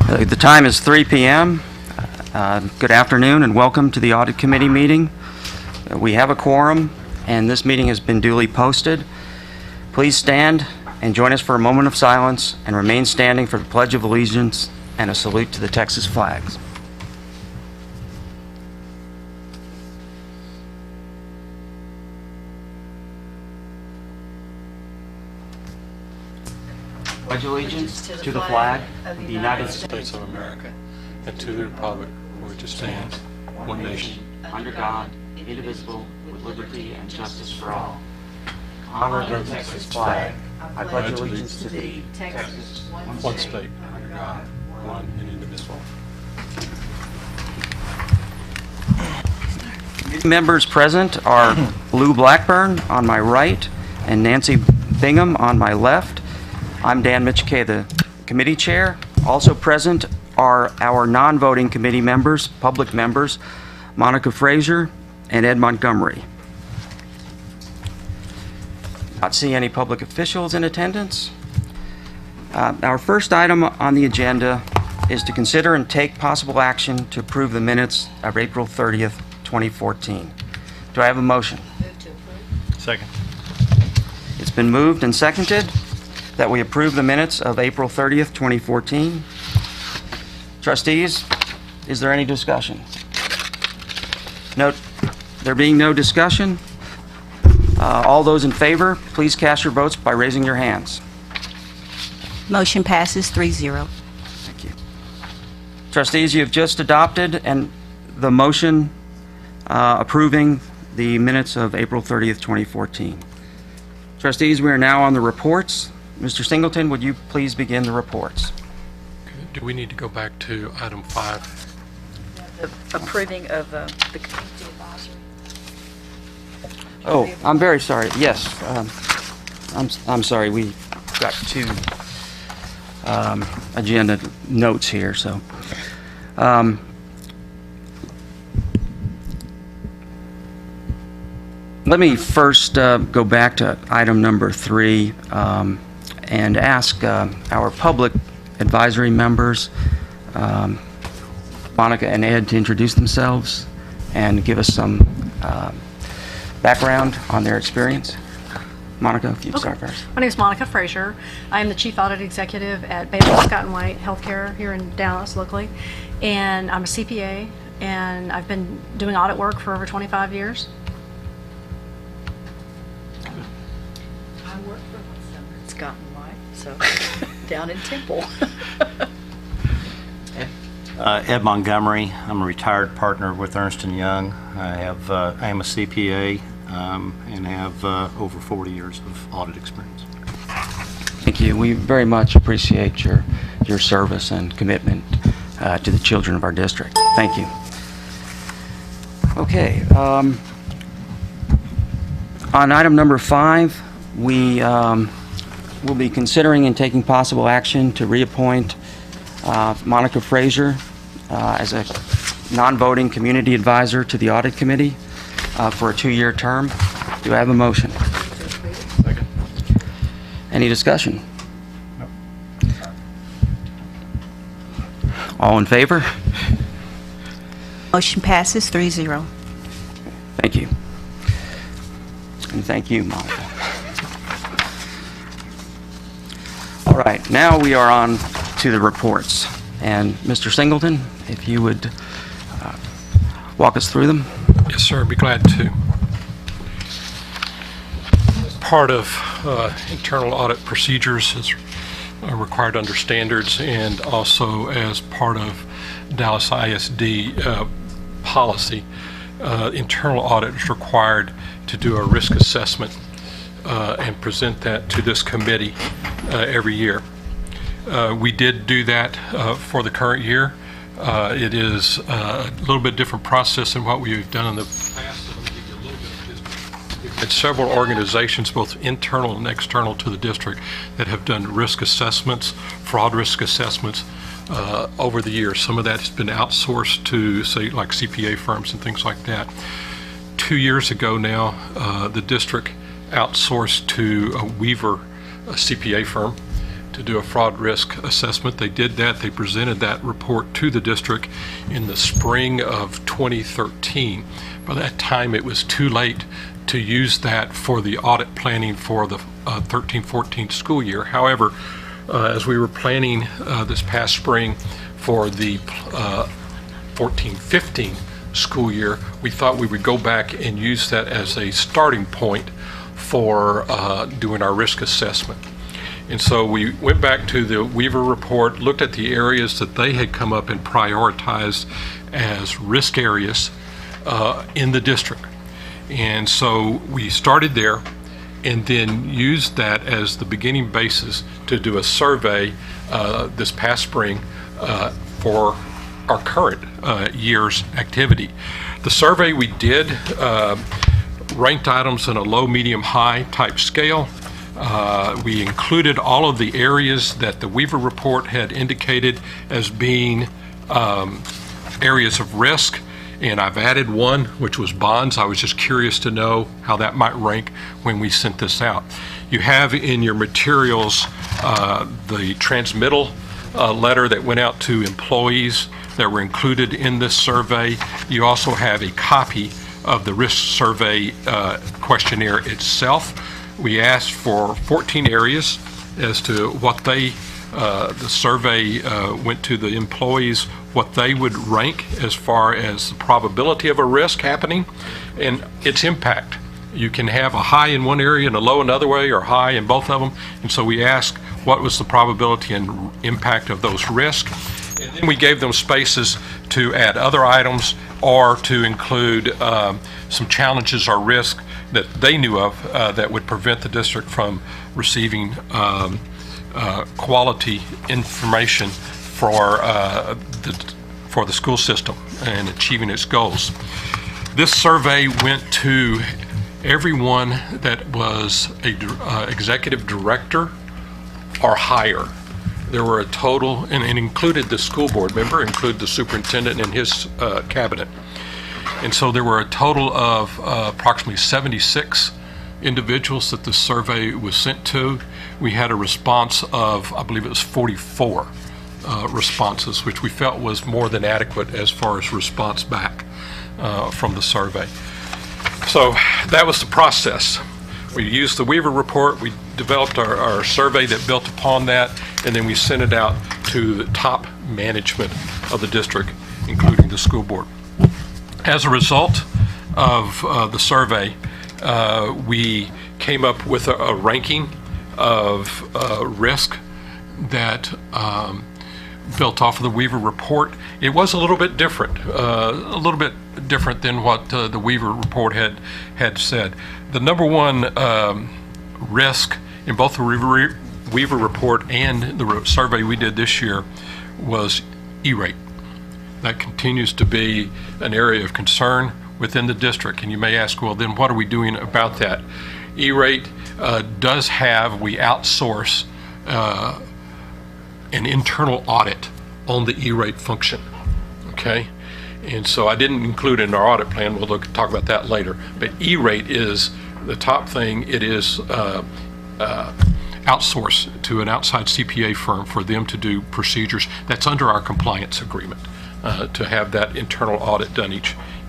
The time is 3 p.m. Good afternoon and welcome to the Audit Committee meeting. We have a quorum and this meeting has been duly posted. Please stand and join us for a moment of silence and remain standing for the Pledge of Allegiance and a salute to the Texas flags. Pledge allegiance to the flag of the United States of America and to the republic for which it stands, one nation, under God, indivisible, with liberty and justice for all. Honor the Texas flag. I pledge allegiance to thee, Texas, one state, under God, one and indivisible. Members present are Lou Blackburn on my right and Nancy Bingham on my left. I'm Dan Mitchkay, the committee chair. Also present are our non-voting committee members, public members, Monica Frazier and Ed Montgomery. Not see any public officials in attendance. Our first item on the agenda is to consider and take possible action to approve the minutes of April 30th, 2014. Do I have a motion? Move to approve. Second. It's been moved and seconded that we approve the minutes of April 30th, 2014. Trustees, is there any discussion? No, there being no discussion, all those in favor, please cast your votes by raising your hands. Motion passes 3-0. Thank you. Trustees, you have just adopted and the motion approving the minutes of April 30th, 2014. Trustees, we are now on the reports. Mr. Singleton, would you please begin the reports? Do we need to go back to item 5? The approving of the community advisory. Oh, I'm very sorry. Yes, I'm sorry. We got two agenda notes here. So, let me first go back to item number 3 and ask our public advisory members, Monica and Ed, to introduce themselves and give us some background on their experience. Monica, if you'd start first. My name is Monica Frazier. I am the Chief Audit Executive at Baylor Scott & White Healthcare here in Dallas locally, and I'm a CPA, and I've been doing audit work for over 25 years. I work for Scott & White, so down in Temple. Ed Montgomery. I'm a retired partner with Ernst & Young. I am a CPA and have over 40 years of audit experience. Thank you. We very much appreciate your service and commitment to the children of our district. Thank you. Okay. On item number 5, we will be considering and taking possible action to reappoint Monica Frazier as a non-voting community advisor to the Audit Committee for a 2-year term. Do I have a motion? Second. Any discussion? No. All in favor? Motion passes 3-0. Thank you. And thank you, Monica. All right, now we are on to the reports. And Mr. Singleton, if you would walk us through them. Yes, sir. I'd be glad to. Part of internal audit procedures is required under standards, and also as part of Dallas ISD policy, internal audit is required to do a risk assessment and present that to this committee every year. We did do that for the current year. It is a little bit different process than what we've done in the past. So let me give you a little bit of history. We've had several organizations, both internal and external to the district, that have done risk assessments, fraud risk assessments over the years. Some of that has been outsourced to, say, like CPA firms and things like that. 2 years ago now, the district outsourced to a Weaver CPA firm to do a fraud risk assessment. They did that. They presented that report to the district in the spring of 2013. By that time, it was too late to use that for the audit planning for the 13-14 school year. However, as we were planning this past spring for the 14-15 school year, we thought we would go back and use that as a starting point for doing our risk assessment. And so we went back to the Weaver report, looked at the areas that they had come up and prioritized as risk areas in the district. And so we started there and then used that as the beginning basis to do a survey this past spring for our current year's activity. The survey we did ranked items in a low, medium, high type scale. We included all of the areas that the Weaver report had indicated as being areas of risk, and I've added one, which was bonds. I was just curious to know how that might rank when we sent this out. You have in your materials the transmittal letter that went out to employees that were included in this survey. You also have a copy of the risk survey questionnaire itself. We asked for 14 areas as to what the survey went to the employees, what they would rank as far as the probability of a risk happening and its impact. You can have a high in one area and a low another way, or high in both of them. And so we asked what was the probability and impact of those risks. And then we gave them spaces to add other items or to include some challenges or risk that they knew of that would prevent the district from receiving quality information for the school system and achieving its goals. This survey went to everyone that was a executive director or higher. There were a total, and it included the school board member, included the superintendent and his cabinet. And so there were a total of approximately 76 individuals that the survey was sent to. We had a response of, I believe it was 44 responses, which we felt was more than adequate as far as response back from the survey. So that was the process. We used the Weaver report, we developed our survey that built upon that, and then we sent it out to the top management of the district, including the school board. As a result of the survey, we came up with a ranking of risk that built off of the Weaver report. It was a little bit different than what the Weaver report had said. The number one risk in both the Weaver report and the survey we did this year was E-rate. That continues to be an area of concern within the district. And you may ask, well, then what are we doing about that? E-rate does have, we outsource an internal audit on the E-rate function, okay? And so I didn't include it in our audit plan. We'll talk about that later. But E-rate is the top thing. It is outsourced to an outside CPA firm for them to do procedures. That's under our compliance agreement to have that internal audit done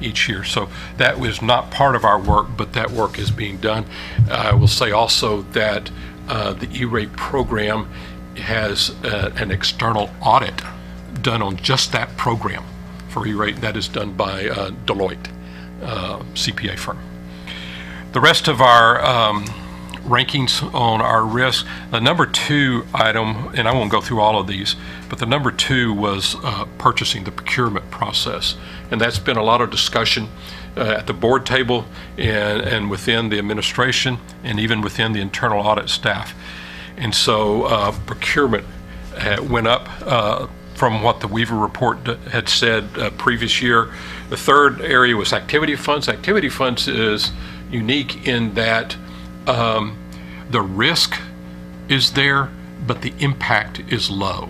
each year. So that was not part of our work, but that work is being done. I will say also that the E-rate program has an external audit done on just that program for E-rate. That is done by Deloitte, CPA firm. The rest of our rankings on our risk, the number 2 item, and I won't go through all of these, but the number 2 was purchasing, the procurement process. And that's been a lot of discussion at the board table and within the administration and even within the internal audit staff. And so procurement went up from what the Weaver report had said previous year. The third area was activity funds. Activity funds is unique in that the risk is there, but the impact is low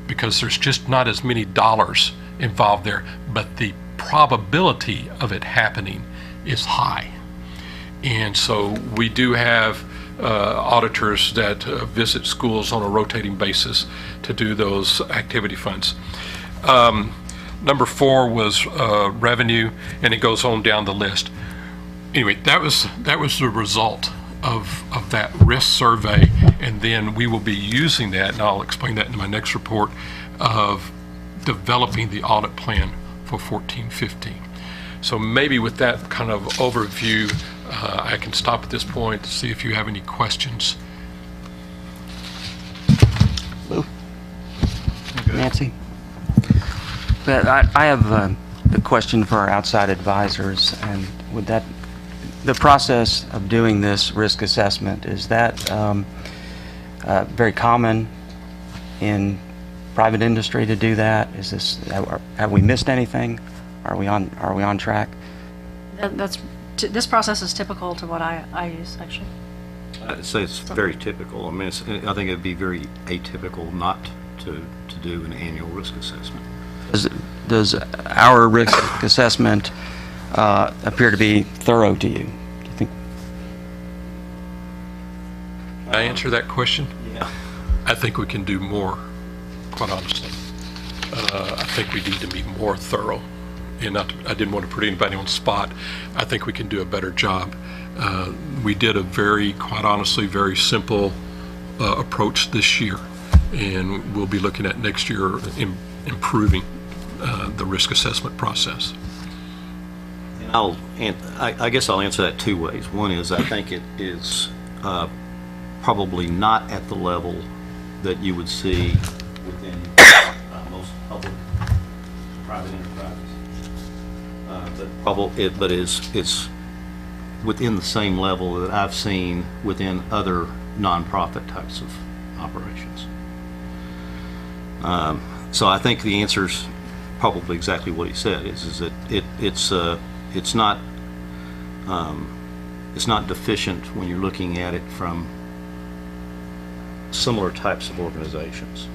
because there's just not as many dollars involved there, but the probability of it happening is high. And so we do have auditors that visit schools on a rotating basis to do those activity funds. Number 4 was revenue, and it goes on down the list. Anyway, that was the result of that risk survey, and then we will be using that, and I'll explain that in my next report, of developing the audit plan for 14-15. So maybe with that kind of overview, I can stop at this point to see if you have any questions. Lou? Nancy? But I have a question for our outside advisors, and would that, the process of doing this risk assessment, is that very common in private industry to do that? Is this, have we missed anything? Are we on track? This process is typical to what I use, actually. I'd say it's very typical. I mean, I think it'd be very atypical not to do an annual risk assessment. Does our risk assessment appear to be thorough to you? Do you think? Can I answer that question? Yeah. I think we can do more, quite honestly. I think we need to be more thorough. And I didn't want to put anybody on the spot. I think we can do a better job. We did a quite honestly, very simple approach this year, and we'll be looking at next year improving the risk assessment process. And I guess I'll answer that 2 ways. One is I think it is probably not at the level that you would see within most public private enterprises. But it's within the same level that I've seen within other nonprofit types of operations. So I think the answer's probably exactly what he said. Is that it's not deficient when you're looking at it from similar types of organizations.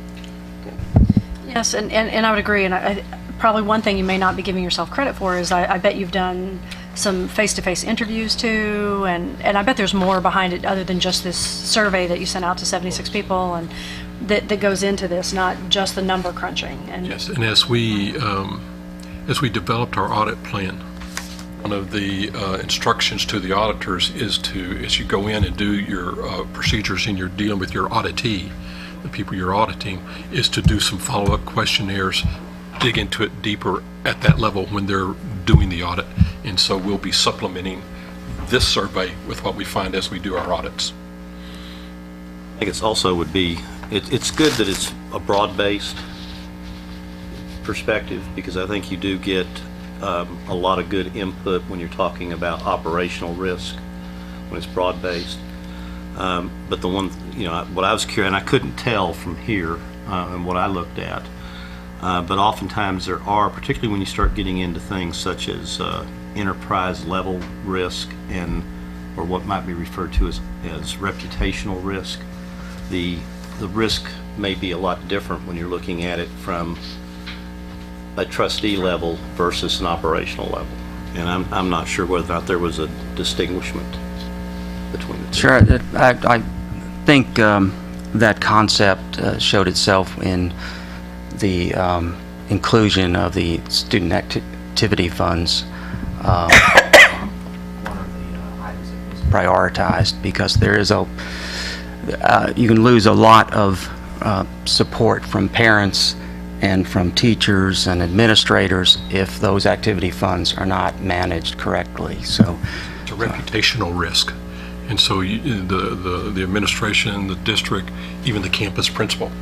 Yes, and I would agree. And probably one thing you may not be giving yourself credit for is I bet you've done some face-to-face interviews too, and I bet there's more behind it other than just this survey that you sent out to 76 people and that goes into this, not just the number crunching. And Yes, and as we developed our audit plan, one of the instructions to the auditors is as you go in and do your procedures and you're dealing with your auditee, the people you're auditing, is to do some follow-up questionnaires, dig into it deeper at that level when they're doing the audit. And so we'll be supplementing this survey with what we find as we do our audits. I think it's also would be, it's good that it's a broad-based perspective, because I think you do get a lot of good input when you're talking about operational risk when it's broad-based. But the one, what I was curious, and I couldn't tell from here and what I looked at, but oftentimes there are, particularly when you start getting into things such as enterprise level risk or what might be referred to as reputational risk, the risk may be a lot different when you're looking at it from a trustee level versus an operational level. And I'm not sure whether or not there was a distinguishment between the two. Sure. I think that concept showed itself in the inclusion of the student activity funds. One of the items that was prioritized, because there is you can lose a lot of support from parents and from teachers and administrators if those activity funds are not managed correctly. So It's a reputational risk. And so the administration, the district, even the campus principal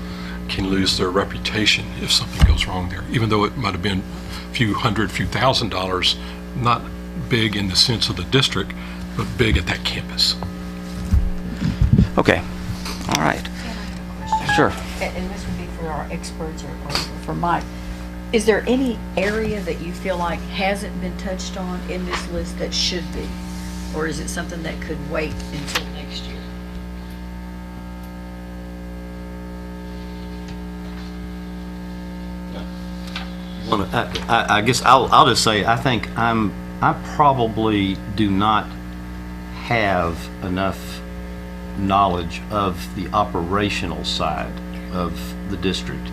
can lose their reputation if something goes wrong there, even though it might have been a few hundred, few $1,000s, not big in the sense of the district, but big at that campus. okay, all right, sure. And this would be for our experts or for Mike. Is there any area that you feel like hasn't been touched on in this list that should be? Or is it something that could wait until next year? I guess I'll just say, I think I probably do not have enough knowledge of the operational side of the district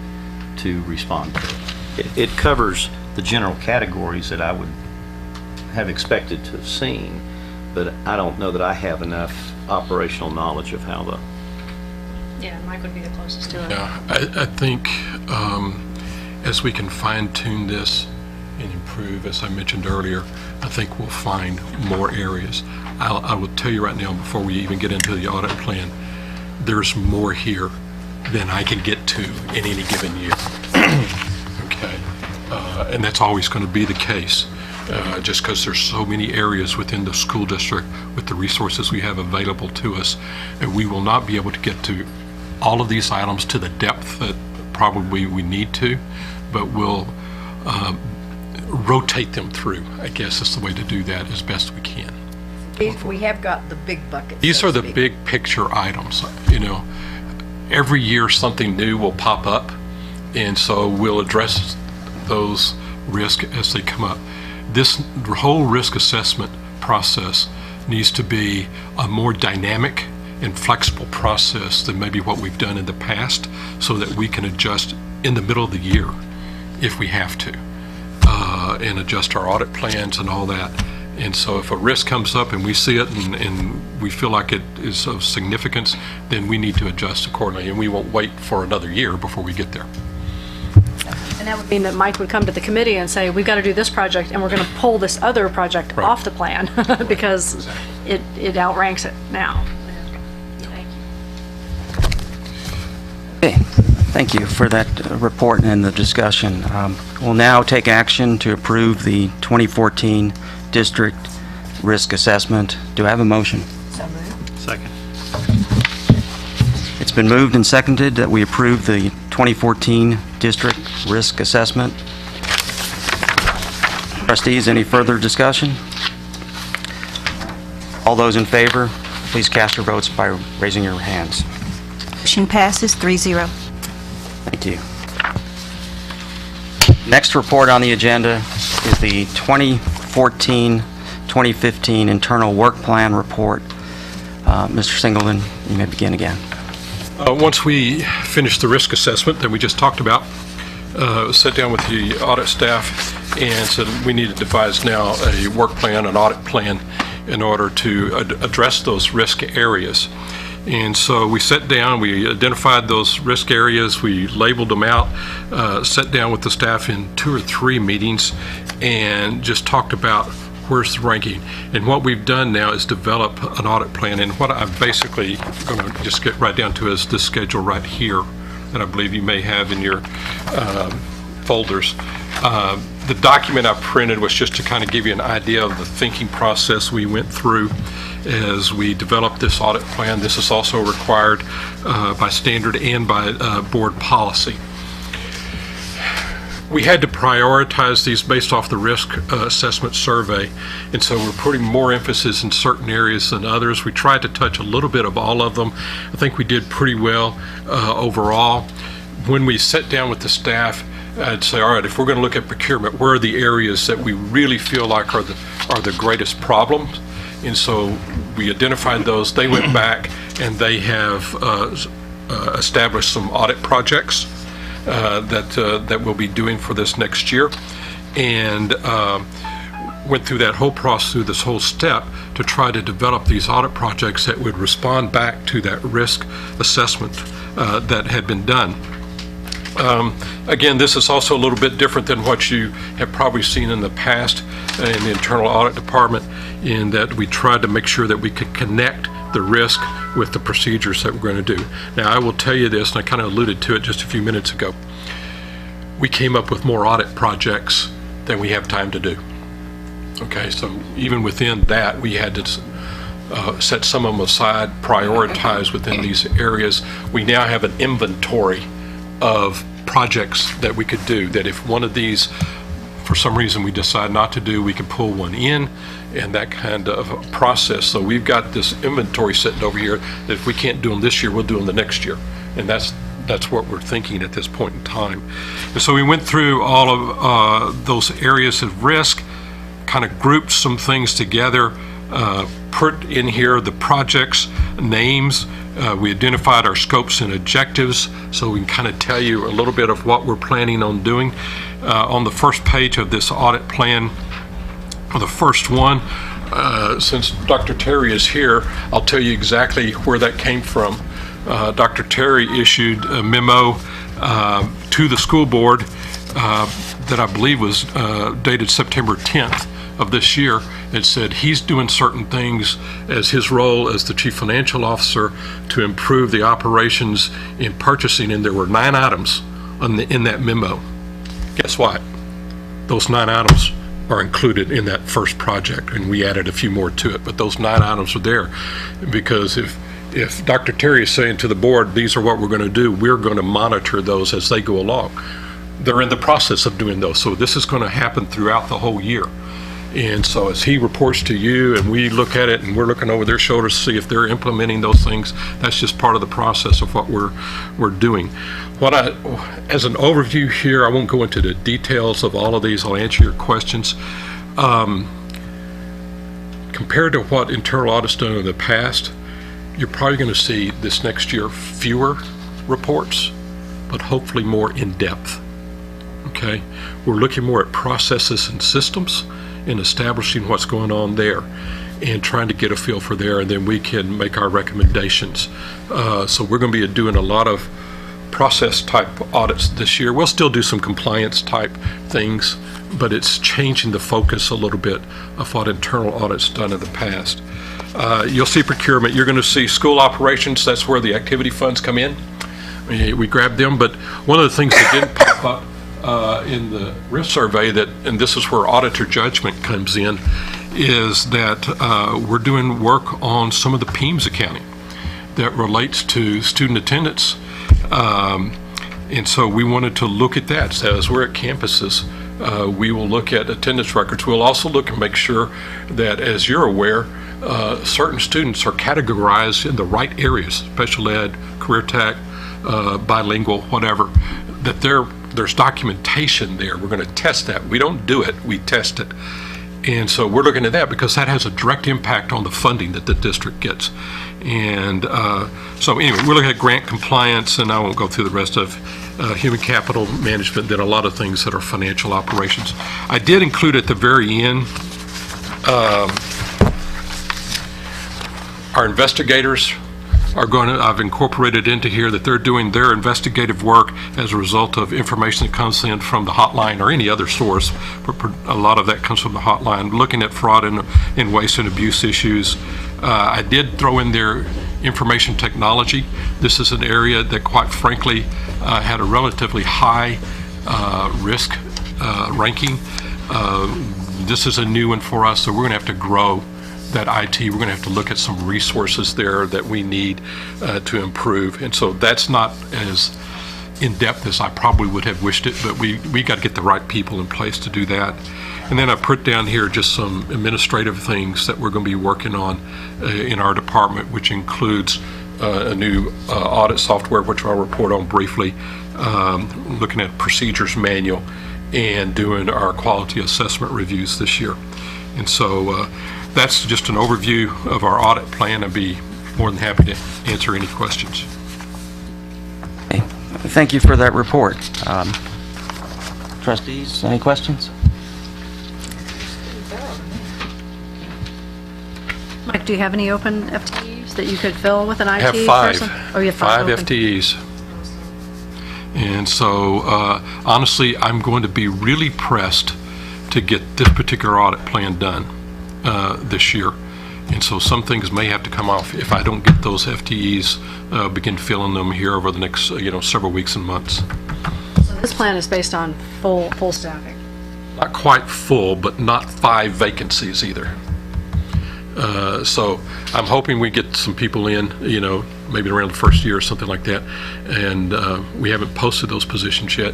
to respond to it. It covers the general categories that I would have expected to have seen, but I don't know that I have enough operational knowledge of how the... Yeah, Mike would be the closest to it. Yeah, I think as we can fine tune this and improve, as I mentioned earlier, I think we'll find more areas. I will tell you right now, before we even get into the audit plan, there's more here than I can get to in any given year. Okay, and that's always going to be the case, just because there's so many areas within the school district with the resources we have available to us, and we will not be able to get to all of these items to the depth that probably we need to, but we'll rotate them through. I guess is the way to do that as best we can. We have got the big buckets. These so are to the speak. big picture items. You know, every year something new will pop up, and so we'll address those risks as they come up. This whole risk assessment process needs to be a more dynamic and flexible process than maybe what we've done in the past, so that we can adjust in the middle of the year if we have to, and adjust our audit plans and all that. And so if a risk comes up and we see it and we feel like it is of significance, then we need to adjust accordingly, and we won't wait for another year before we get there. And that would mean that Mike would come to the committee and say, we've got to do this project, and we're going to pull this other project Right. off the plan because it outranks it now. Okay, thank you for that report and the discussion. We'll now take action to approve the 2014 district risk assessment. Do I have a motion? So moved. Second. It's been moved and seconded that we approve the 2014 district risk assessment. Trustees, any further discussion? All those in favor, please cast your votes by raising your hands. Motion passes 3-0. Thank you. Next report on the agenda is the 2014-2015 internal work plan report. Mr. Singleton, you may begin again. Once we finished the risk assessment that we just talked about, sat down with the audit staff and said we need to devise now a work plan, an audit plan, in order to address those risk areas. And so we sat down, we identified those risk areas, we labeled them out, sat down with the staff in 2 or 3 meetings and just talked about where's the ranking. And what we've done now is develop an audit plan, and what I'm basically going to just get right down to is this schedule right here that I believe you may have in your folders. The document I printed was just to kind of give you an idea of the thinking process we went through as we developed this audit plan. This is also required by standard and by board policy. We had to prioritize these based off the risk assessment survey, and so we're putting more emphasis in certain areas than others. We tried to touch a little bit of all of them. I think we did pretty well overall. When we sat down with the staff, I'd say, all right, if we're going to look at procurement, where are the areas that we really feel like are the greatest problems? And so we identified those. They went back and they have established some audit projects that we'll be doing for this next year, and went through that whole process, through this whole step, to try to develop these audit projects that would respond back to that risk assessment that had been done. Again, this is also a little bit different than what you have probably seen in the past in the internal audit department, in that we tried to make sure that we could connect the risk with the procedures that we're going to do. Now, I will tell you this, and I kind of alluded to it just a few minutes ago. We came up with more audit projects than we have time to do. Okay, so even within that, we had to set some of them aside, prioritize within these areas. We now have an inventory of projects that we could do, that if one of these, for some reason, we decide not to do, we can pull one in, and that kind of process. So we've got this inventory sitting over here that if we can't do them this year, we'll do them the next year. And that's what we're thinking at this point in time. And so we went through all of those areas of risk, kind of grouped some things together, put in here the projects names. We identified our scopes and objectives, so we can kind of tell you a little bit of what we're planning on doing. On the first page of this audit plan, the first one, since Dr. Terry is here, I'll tell you exactly where that came from. Dr. Terry issued a memo to the school board that I believe was dated September 10th of this year. It said he's doing certain things as his role as the chief financial officer to improve the operations in purchasing, and there were 9 items in that memo. Guess what? Those 9 items are included in that first project, and we added a few more to it, but those 9 items are there because if Dr. Terry is saying to the board, these are what we're going to do, we're going to monitor those as they go along. They're in the process of doing those, so this is going to happen throughout the whole year. And so as he reports to you and we look at it and we're looking over their shoulders to see if they're implementing those things, that's just part of the process of what we're doing. As an overview here, I won't go into the details of all of these. I'll answer your questions. Compared to what internal audit's done in the past, you're probably going to see this next year fewer reports, but hopefully more in depth. Okay, we're looking more at processes and systems and establishing what's going on there and trying to get a feel for there, and then we can make our recommendations. So we're going to be doing a lot of process type audits this year. We'll still do some compliance type things, but it's changing the focus a little bit of what internal audit's done in the past. You'll see procurement. You're going to see school operations. That's where the activity funds come in. We grabbed them, but one of the things that didn't pop up in the risk survey, and this is where auditor judgment comes in, is that we're doing work on some of the PEMS accounting that relates to student attendance. And so we wanted to look at that. So as we're at campuses, we will look at attendance records. We'll also look and make sure that, as you're aware, certain students are categorized in the right areas, special ed, career tech, bilingual, whatever, that there's documentation there. We're going to test that. We don't do it, we test it. And so we're looking at that because that has a direct impact on the funding that the district gets. And so anyway, we're looking at grant compliance, and I won't go through the rest of human capital management, then a lot of things that are financial operations. I did include at the very end our investigators are going to, I've incorporated into here that they're doing their investigative work as a result of information that comes in from the hotline or any other source, but a lot of that comes from the hotline, looking at fraud and waste and abuse issues. I did throw in there information technology. This is an area that, quite frankly, had a relatively high risk ranking. This is a new one for us, so we're going to have to grow that IT. We're going to have to look at some resources there that we need to improve. And so that's not as in-depth as I probably would have wished it, but we got to get the right people in place to do that. And then I put down here just some administrative things that we're going to be working on in our department, which includes a new audit software, which I'll report on briefly, looking at procedures manual, and doing our quality assessment reviews this year. And so that's just an overview of our audit plan. I'd be more than happy to answer any questions. Okay. Thank you for that report. Trustees, any questions? Mike, do you have any open FTEs that you could fill with an IT I have 5. person? Oh, you have 5 open. FTEs. And so, honestly, I'm going to be really pressed to get this particular audit plan done this year. And so some things may have to come off if I don't get those FTEs, begin filling them here over the next, several weeks and months. So this plan is based on full staffing? Not quite full, but not 5 vacancies either. So I'm hoping we get some people in, maybe around the first year or something like that. And we haven't posted those positions yet,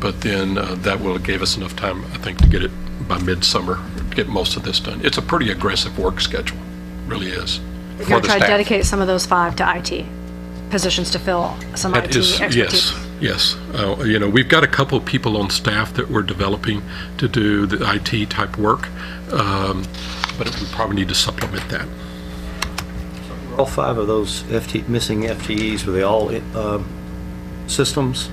but then that will give us enough time, I think, to get it by midsummer, to get most of this done. It's a pretty aggressive work schedule, really is. You're going to try to dedicate some of those 5 to IT positions to fill some IT expertise? Yes. We've got a couple of people on staff that we're developing to do the IT type work. but we probably need to supplement that. All 5 of those missing FTEs, were they all systems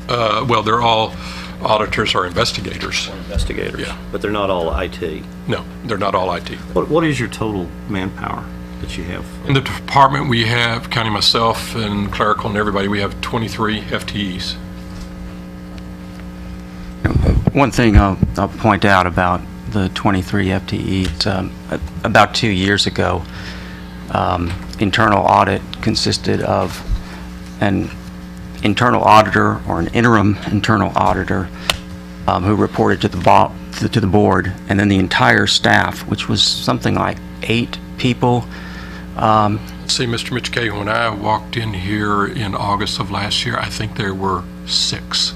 Well, they're all auditors or investigators. investigators? Yeah. But they're not all IT. No, they're not all IT. What is your total manpower that you have? In the department, we have, counting myself and clerical and everybody, we have 23 FTEs. One thing I'll point out about the 23 FTEs, about 2 years ago, internal audit consisted of an internal auditor or an interim internal auditor who reported to the board, and then the entire staff, which was something like 8 people. See, Mr. Mitch Kay, when I walked in here in August of last year, I think there were 6,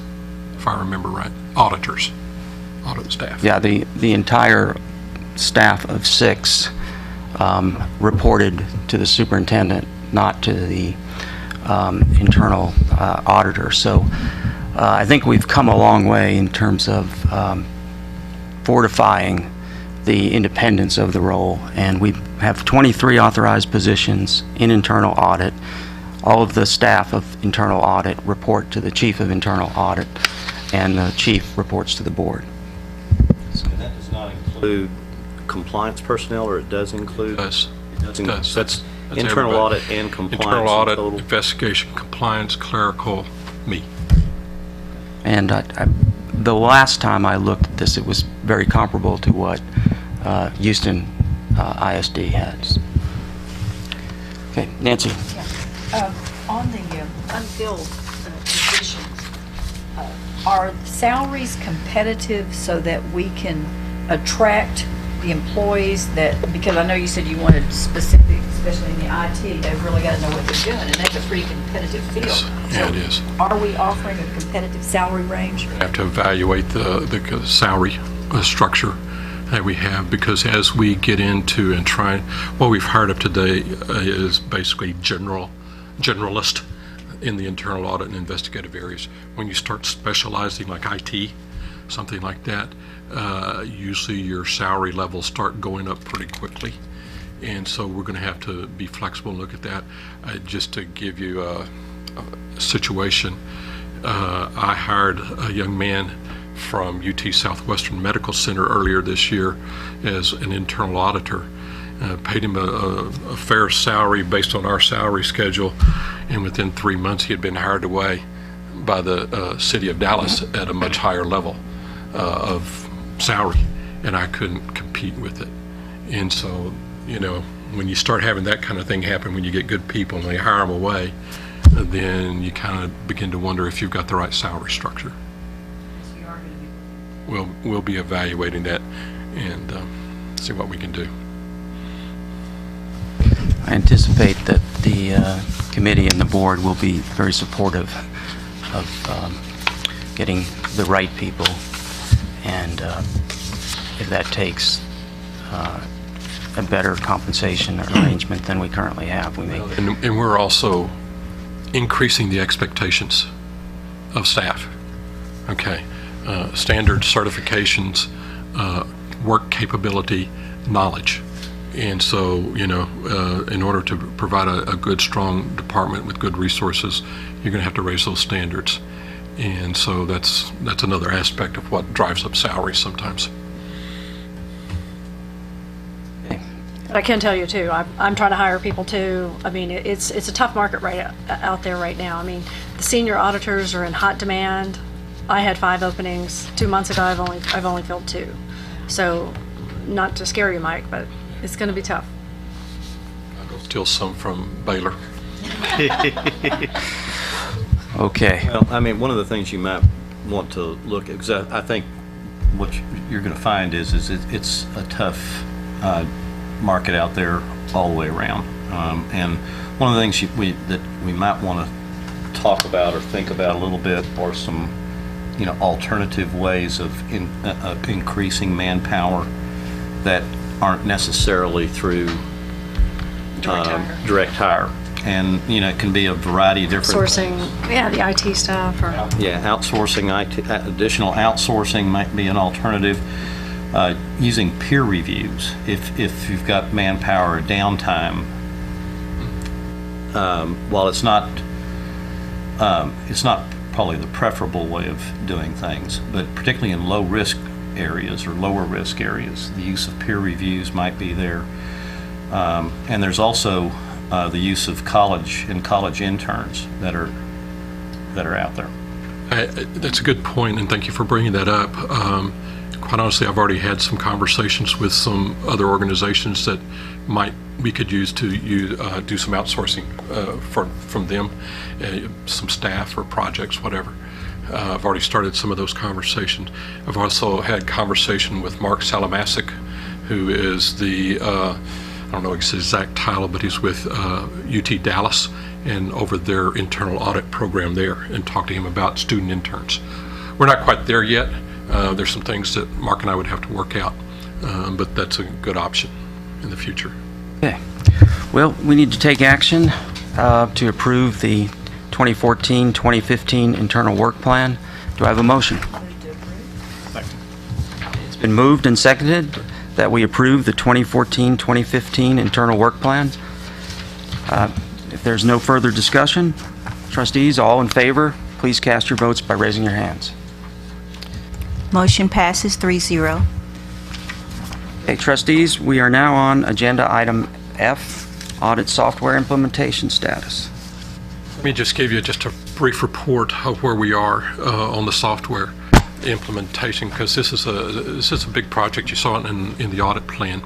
if I remember right, auditors, audit staff. Yeah, the entire staff of 6 reported to the superintendent, not to the internal auditor. So I think we've come a long way in terms of fortifying the independence of the role, and we have 23 authorized positions in internal audit. All of the staff of internal audit report to the chief of internal audit, and the chief reports to the board. And that does not include compliance personnel, or it does include? It does. It does. That's That's internal everybody. audit and compliance Internal in audit, total? investigation, compliance, clerical, me. And the last time I looked at this, it was very comparable to what Houston ISD has. Okay, Nancy. On the unfilled positions, are salaries competitive so that we can attract the employees that, because I know you said you wanted specific, especially in the IT, they've really got to know what they're doing, and that's a pretty competitive field. Yeah, it is. Are we offering a competitive salary range? Have to evaluate the salary structure that we have, because as we get into and try, what we've hired up today is basically generalist in the internal audit and investigative areas. When you start specializing like IT, something like that, usually your salary levels start going up pretty quickly. And so we're going to have to be flexible and look at that. Just to give you a situation, I hired a young man from UT Southwestern Medical Center earlier this year as an internal auditor. Paid him a fair salary based on our salary schedule, and within 3 months he had been hired away by the city of Dallas at a much higher level of salary, and I couldn't compete with it. And so, you know, when you start having that kind of thing happen, when you get good people and they hire them away, then you kind of begin to wonder if you've got the right salary structure. We'll be evaluating that and see what we can do. I anticipate that the committee and the board will be very supportive of getting the right people, and if that takes a better compensation arrangement than we currently have, we may. And we're also increasing the expectations of staff. Okay, standard certifications, work capability, knowledge. And so, you know, in order to provide a good, strong department with good resources, you're going to have to raise those standards. And so that's another aspect of what drives up salaries sometimes. But I can tell you too, I'm trying to hire people too. I mean, it's a tough market out there right now. I mean, the senior auditors are in hot demand. I had 5 openings 2 months ago. I've only filled 2. So, not to scare you, Mike, but it's going to be tough. I'll go steal some from Baylor. Okay. Well, I mean, one of the things you might want to look at, because I think what you're going to find is it's a tough market out there all the way around. And one of the things that we might want to talk about or think about a little bit are some, you know, alternative ways of increasing manpower that aren't necessarily through direct hire. And, you know, it can be a variety of different Sourcing, yeah, the IT stuff or. Yeah, outsourcing, additional outsourcing might be an alternative. using peer reviews, if you've got manpower or downtime, while it's not probably the preferable way of doing things, but particularly in low risk areas or lower risk areas, the use of peer reviews might be there. And there's also the use of college interns that are out there. That's a good point, and thank you for bringing that up. Quite honestly, I've already had some conversations with some other organizations that we could use to do some outsourcing from them, some staff or projects, whatever. I've already started some of those conversations. I've also had conversation with Mark Salamasic, who is the I don't know his exact title, but he's with UT Dallas and over their internal audit program there, and talk to him about student interns. We're not quite there yet. There's some things that Mark and I would have to work out, but that's a good option in the future. Okay. Well, we need to take action to approve the 2014-2015 internal work plan. Do I have a motion? It's been moved and seconded that we approve the 2014-2015 internal work plan. If there's no further discussion, trustees, all in favor, please cast your votes by raising your hands. Motion passes 3-0. Okay, trustees, we are now on agenda item F, audit software implementation status. Let me just give you just a brief report of where we are on the software implementation, because this is a big project. You saw it in the audit plan.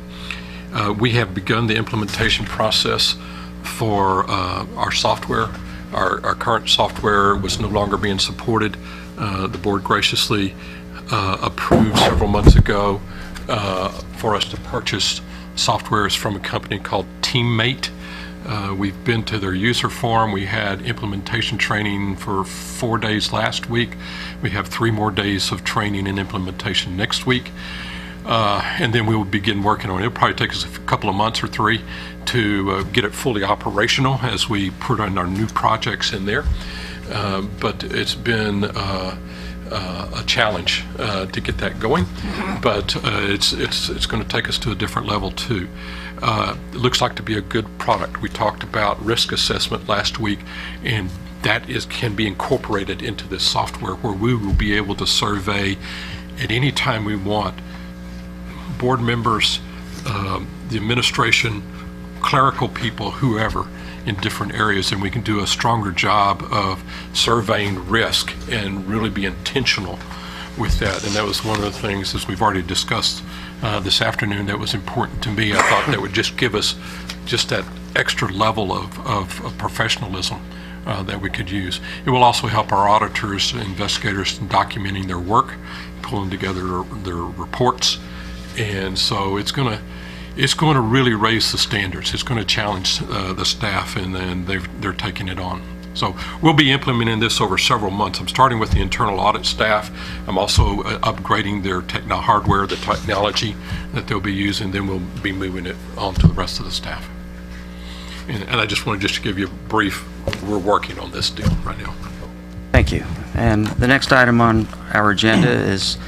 We have begun the implementation process for our software. Our current software was no longer being supported. The board graciously approved several months ago for us to purchase softwares from a company called Teammate. We've been to their user forum. We had implementation training for 4 days last week. We have 3 more days of training and implementation next week. And then we will begin working on it. It'll probably take us a couple of months or 3 to get it fully operational as we put on our new projects in there. But it's been a challenge to get that going, but it's going to take us to a different level too. It looks like to be a good product. We talked about risk assessment last week, and that can be incorporated into this software, where we will be able to survey at any time we want board members, the administration, clerical people, whoever, in different areas, and we can do a stronger job of surveying risk and really be intentional with that. And that was one of the things, as we've already discussed this afternoon, that was important to me. I thought that would just give us just that extra level of professionalism that we could use. It will also help our auditors, investigators in documenting their work, pulling together their reports, and so it's going to really raise the standards. It's going to challenge the staff, and then they're taking it on. So we'll be implementing this over several months. I'm starting with the internal audit staff. I'm also upgrading their hardware, the technology that they'll be using. Then we'll be moving it on to the rest of the staff. And I just wanted to give you a brief, we're working on this deal right now. Thank you. And the next item on our agenda is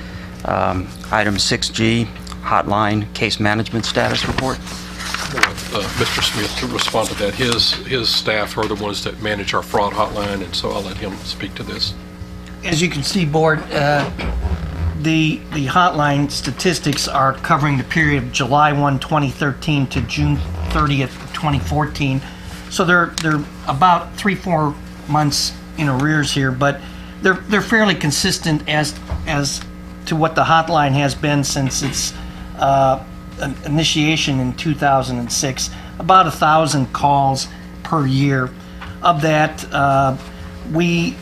item 6G, hotline case management status report. Mr. Smith to respond to that. His staff are the ones that manage our fraud hotline, and so I'll let him speak to this. As you can see, Board, the hotline statistics are covering the period of July 1, 2013 to June 30th, 2014. So they're about 3-4 months in arrears here, but they're fairly consistent as to what the hotline has been since its initiation in 2006. About 1,000 calls per year. Of that, we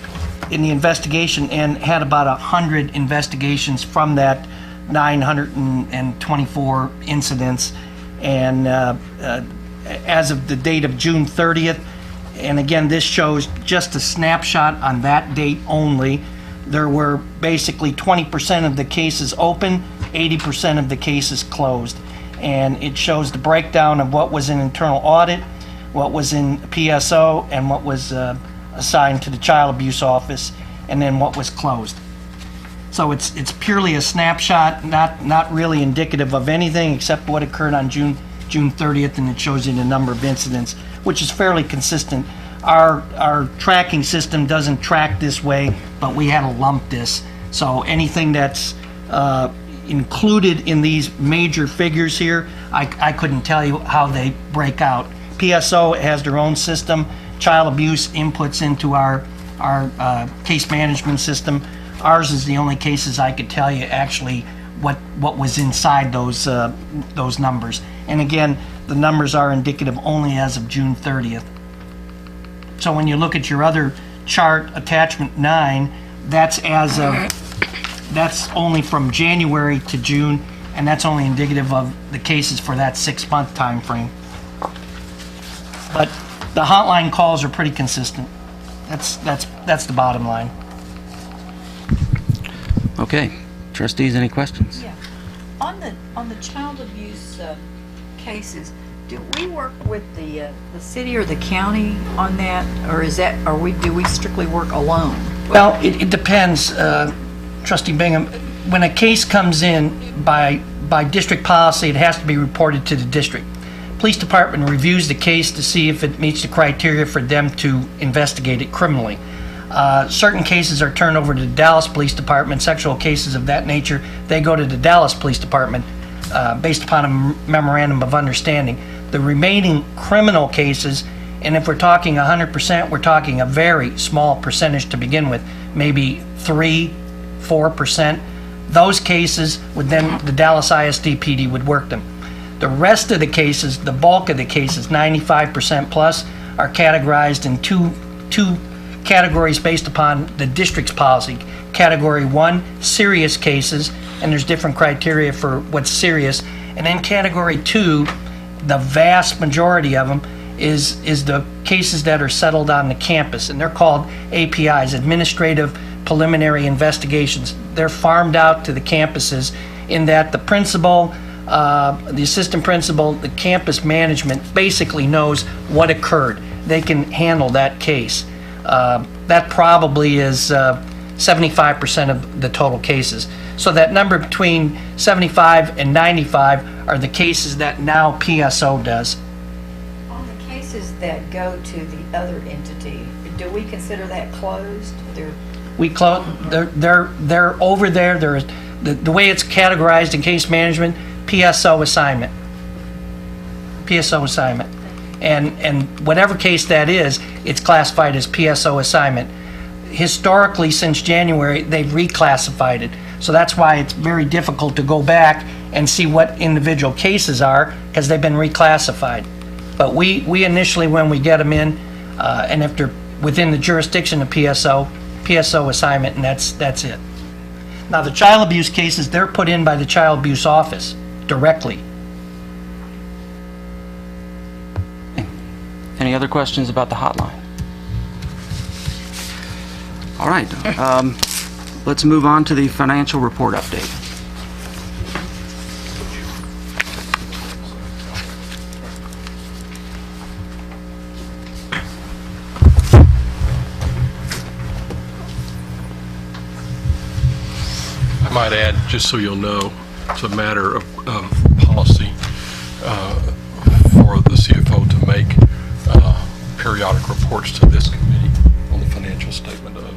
in the investigation and had about 100 investigations from that 924 incidents, and as of the date of June 30th, and again this shows just a snapshot on that date only, there were basically 20% of the cases open, 80% of the cases closed, and it shows the breakdown of what was in internal audit, what was in PSO, and what was assigned to the child abuse office, and then what was closed. So it's purely a snapshot, not really indicative of anything except what occurred on June 30th, and it shows you the number of incidents, which is fairly consistent. Our tracking system doesn't track this way, but we had to lump this. So anything that's included in these major figures here, I couldn't tell you how they break out. PSO has their own system. Child abuse inputs into our case management system. Ours is the only cases I could tell you actually what was inside those numbers. And again, the numbers are indicative only as of June 30th. So when you look at your other chart, attachment 9, that's only from January to June, and that's only indicative of the cases for that 6-month time frame. But the hotline calls are pretty consistent. That's the bottom line. Okay. Trustees, any questions? Yeah. On the child abuse cases, do we work with the city or the county on that, or do we strictly work alone? Well, it depends, Trustee Bingham. When a case comes in by district policy, it has to be reported to the district. Police department reviews the case to see if it meets the criteria for them to investigate it criminally. Certain cases are turned over to the Dallas Police Department. Sexual cases of that nature, they go to the Dallas Police Department based upon a memorandum of understanding. The remaining criminal cases, and if we're talking 100%, we're talking a very small percentage to begin with, maybe 3-4%. Those cases would then, the Dallas ISD PD would work them. The rest of the cases, the bulk of the cases, 95% plus, are categorized in two categories based upon the district's policy. Category 1, serious cases, and there's different criteria for what's serious. And then Category 2, the vast majority of them, is the cases that are settled on the campus, and they're called APIs, Administrative Preliminary Investigations. They're farmed out to the campuses in that the principal, the assistant principal, the campus management basically knows what occurred. They can handle that case. That probably is 75% of the total cases. So that number between 75 and 95 are the cases that now PSO does. On the cases that go to the other entity, do we consider that closed? We close. They're over there. There's the way it's categorized in case management. PSO assignment. PSO assignment. And whatever case that is, it's classified as PSO assignment. Historically, since January, they've reclassified it. So that's why it's very difficult to go back and see what individual cases are, because they've been reclassified. But we initially, when we get them in, and if they're within the jurisdiction of PSO assignment, and that's it. Now, the child abuse cases, they're put in by the child abuse office directly. Any other questions about the hotline? All right. Let's move on to the financial report update. I might add, just so you'll know, it's a matter of policy for the CFO to make periodic reports to this committee on the financial statement of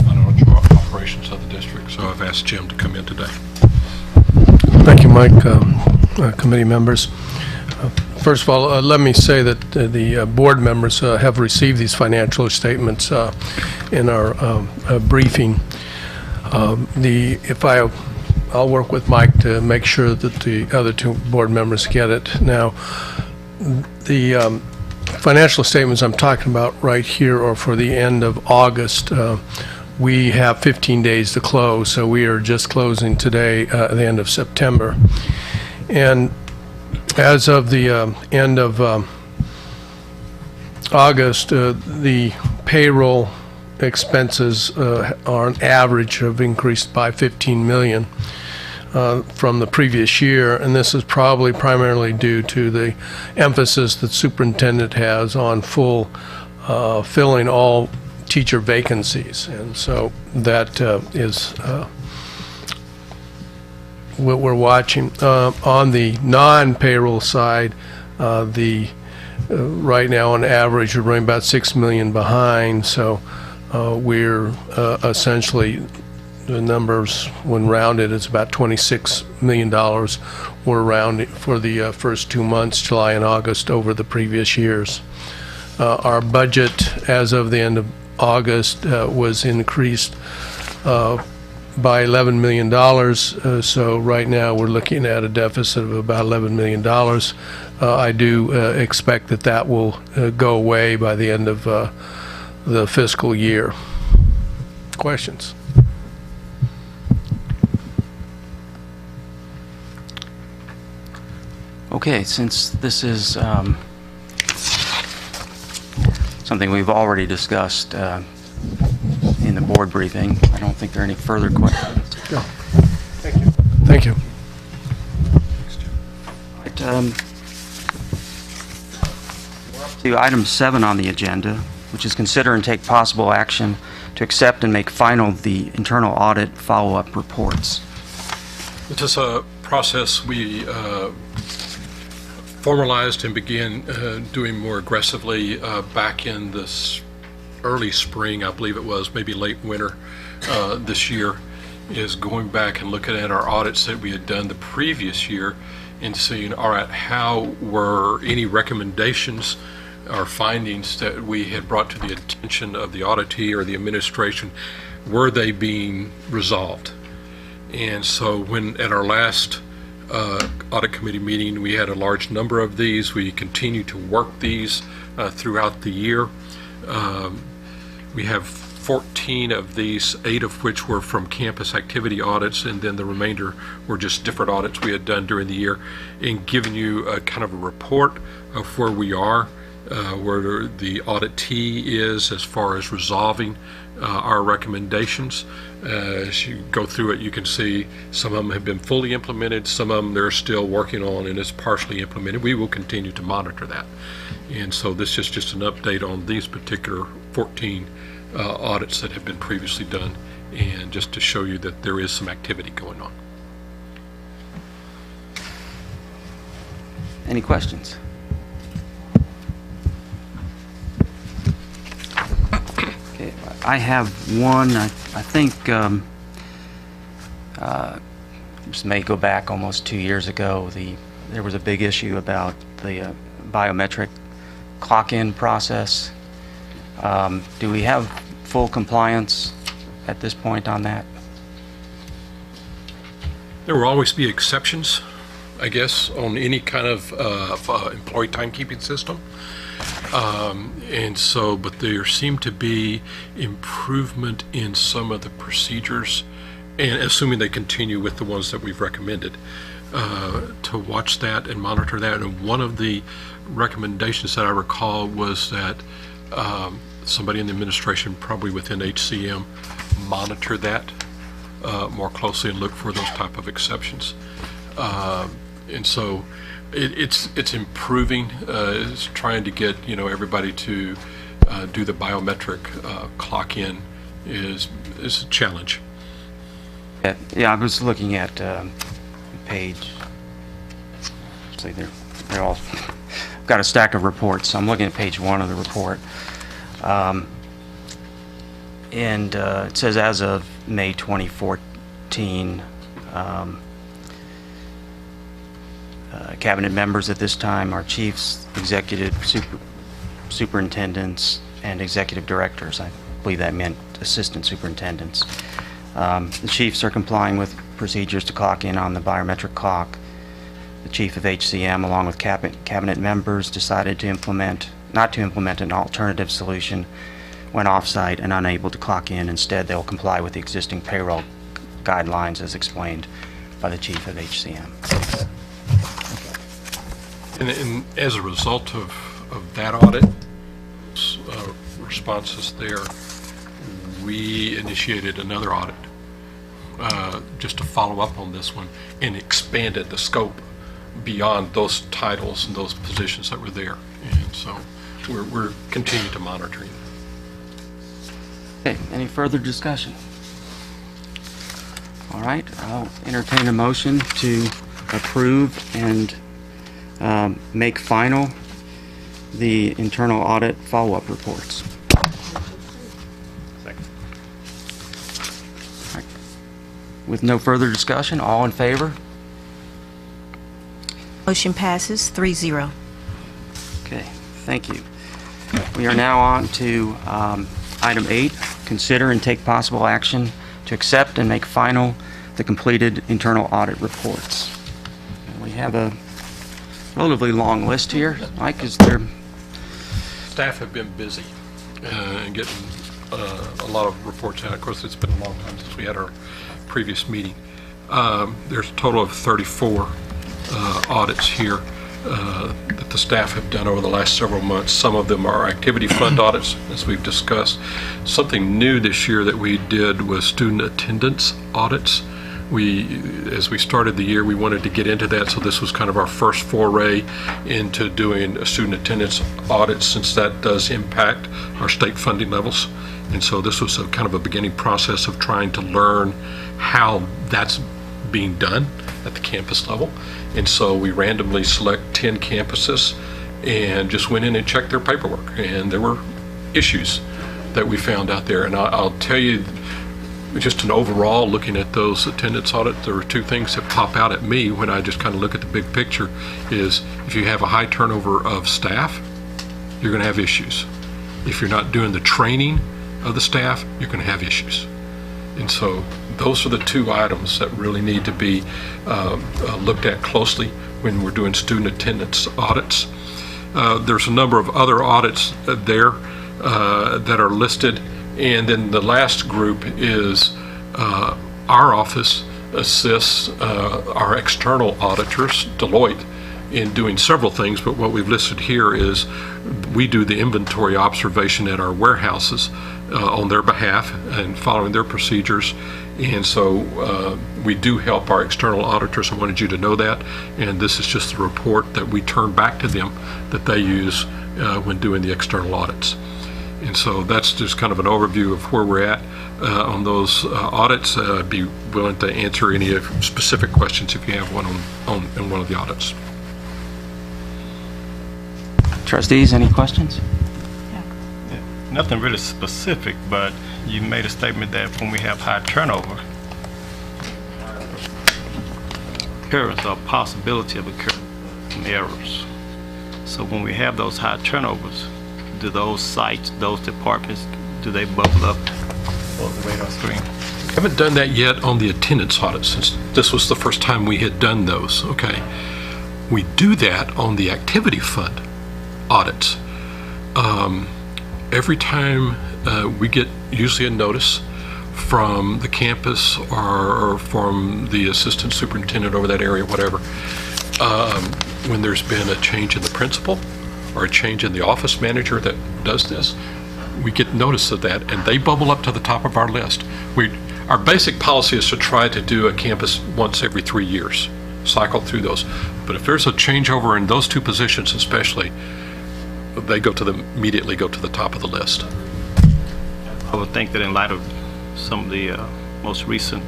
financial operations of the district. So I've asked Jim to come in today. Thank you, Mike. Committee members. First of all, let me say that the board members have received these financial statements in our briefing. I'll work with Mike to make sure that the other two board members get it. Now, the financial statements I'm talking about right here are for the end of August. We have 15 days to close, so we are just closing today at the end of September. And as of the end of August, the payroll expenses on average have increased by 15 million from the previous year, and this is probably primarily due to the emphasis that superintendent has on filling all teacher vacancies. And so that is what we're watching. On the non-payroll side, right now on average we're running about $6 million behind, so we're essentially, the numbers when rounded is about $26 million we're rounding for the first 2 months, July and August, over the previous years. Our budget as of the end of August was increased by $11 million, so right now we're looking at a deficit of about $11 million. I do expect that that will go away by the end of the fiscal year. Questions? Okay, since this is something we've already discussed in the board briefing, I don't think there are any further questions. Yeah. Thank you. Thank you. Right, we're up to item 7 on the agenda, which is consider and take possible action to accept and make final the internal audit follow-up reports. This is a process we formalized and began doing more aggressively back in this early spring, I believe it was, maybe late winter this year, is going back and looking at our audits that we had done the previous year and seeing, all right, how were any recommendations or findings that we had brought to the attention of the auditee or the administration, were they being resolved? And so when at our last audit committee meeting, we had a large number of these. We continue to work these throughout the year. We have 14 of these, 8 of which were from campus activity audits, and then the remainder were just different audits we had done during the year, and giving you a kind of a report of where we are, where the auditee is as far as resolving our recommendations. As you go through it, you can see some of them have been fully implemented, some of them they're still working on and it's partially implemented. We will continue to monitor that. And so this is just an update on these particular 14 audits that have been previously done, and just to show you that there is some activity going on. Any questions? Okay, I have one. I think this may go back almost 2 years ago. There was a big issue about the biometric clock-in process. Do we have full compliance at this point on that? There will always be exceptions, I guess, on any kind of employee timekeeping system. And so, but there seem to be improvement in some of the procedures, and assuming they continue with the ones that we've recommended, to watch that and monitor that. And one of the recommendations that I recall was that somebody in the administration, probably within HCM, monitor that more closely and look for those type of exceptions. And so it's improving. It's trying to get everybody to do the biometric clock in is a challenge. Yeah, I was looking at page. See, they're all got a stack of reports. So I'm looking at page 1 of the report, and it says as of May 2014. Cabinet members at this time are chiefs, executive superintendents, and executive directors. I believe that meant assistant superintendents. The chiefs are complying with procedures to clock in on the biometric clock. The chief of HCM, along with cabinet members, decided not to implement an alternative solution when off-site and unable to clock in. Instead, they'll comply with the existing payroll guidelines as explained by the chief of HCM. And as a result of that audit, responses there, we initiated another audit just to follow up on this one and expanded the scope beyond those titles and those positions that were there. And so we're continuing to monitor it. Okay, any further discussion? All right, I'll entertain a motion to approve and make final the internal audit follow-up reports. Second. All right. With no further discussion, all in favor? Motion passes 3-0. Okay, thank you. We are now on to item 8, consider and take possible action to accept and make final the completed internal audit reports. And we have a relatively long list here. Mike, is there? Staff have been busy and getting a lot of reports out. Of course, it's been a long time since we had our previous meeting. There's a total of 34 audits here that the staff have done over the last several months. Some of them are activity fund audits, as we've discussed. Something new this year that we did was student attendance audits. As we started the year, we wanted to get into that, so this was kind of our first foray into doing a student attendance audit, since that does impact our state funding levels. And so this was a kind of a beginning process of trying to learn how that's being done at the campus level. And so we randomly select 10 campuses and just went in and checked their paperwork. And there were issues that we found out there. And I'll tell you, just an overall looking at those attendance audits, there were two things that pop out at me when I just kind of look at the big picture. Is if you have a high turnover of staff, you're going to have issues. If you're not doing the training of the staff, you're going to have issues. And so those are the two items that really need to be looked at closely when we're doing student attendance audits. There's a number of other audits there that are listed. And then the last group is our office assists our external auditors, Deloitte, in doing several things, but what we've listed here is we do the inventory observation at our warehouses on their behalf and following their procedures. And so we do help our external auditors. I wanted you to know that. And this is just the report that we turn back to them that they use when doing the external audits. And so that's just kind of an overview of where we're at on those audits. I'd be willing to answer any specific questions if you have one on one of the audits. Trustees, any questions? Nothing really specific, but you made a statement that when we have high turnover, occurrence or possibility of occurring errors. So when we have those high turnovers, do those sites, those departments, do they bubble up on the radar screen? We haven't done that yet on the attendance audit, since this was the first time we had done those, okay? We do that on the activity fund audits. Every time we get usually a notice from the campus or from the assistant superintendent over that area, whatever, when there's been a change in the principal or a change in the office manager that does this, we get notice of that, and they bubble up to the top of our list. Our basic policy is to try to do a campus once every 3 years, cycle through those. But if there's a changeover in those two positions especially, they immediately go to the top of the list. I would think that in light of some of the most recent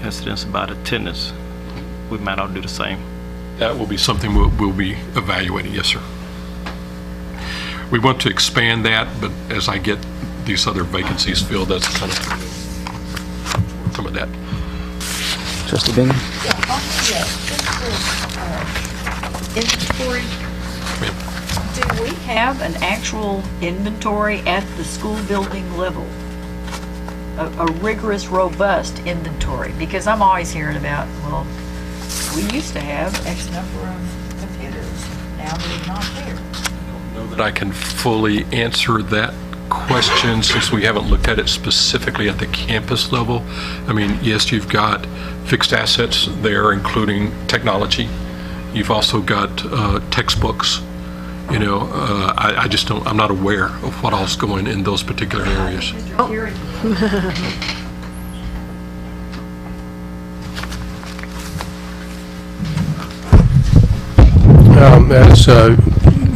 incidents about attendance, we might all do the same. That will be something we'll be evaluating, yes, sir. We want to expand that, but as I get these other vacancies filled, that's kind of some of that. Trustee Bingham? Inventory. Do we have an actual inventory at the school building level? A rigorous, robust inventory? Because I'm always hearing about, well, we used to have X number of computers, now they're not there. That I can fully answer that question, since we haven't looked at it specifically at the campus level. I mean, yes, you've got fixed assets there, including technology. You've also got textbooks. You know, I just don't, I'm not aware of what all's going in those particular areas.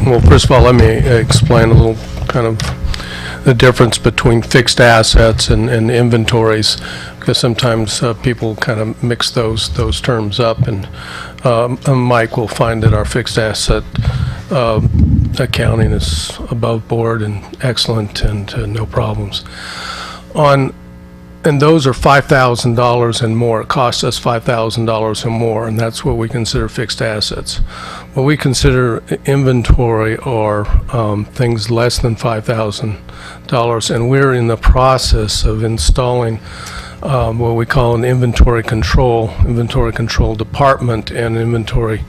Well, first of all, let me explain a little kind of the difference between fixed assets and inventories, because sometimes people kind of mix those terms up, and Mike will find that our fixed asset accounting is above board and excellent, and no problems. And those are $5,000 and more. It costs us $5,000 or more, and that's what we consider fixed assets. What we consider inventory are things less than $5,000, and we're in the process of installing what we call an inventory control department and inventory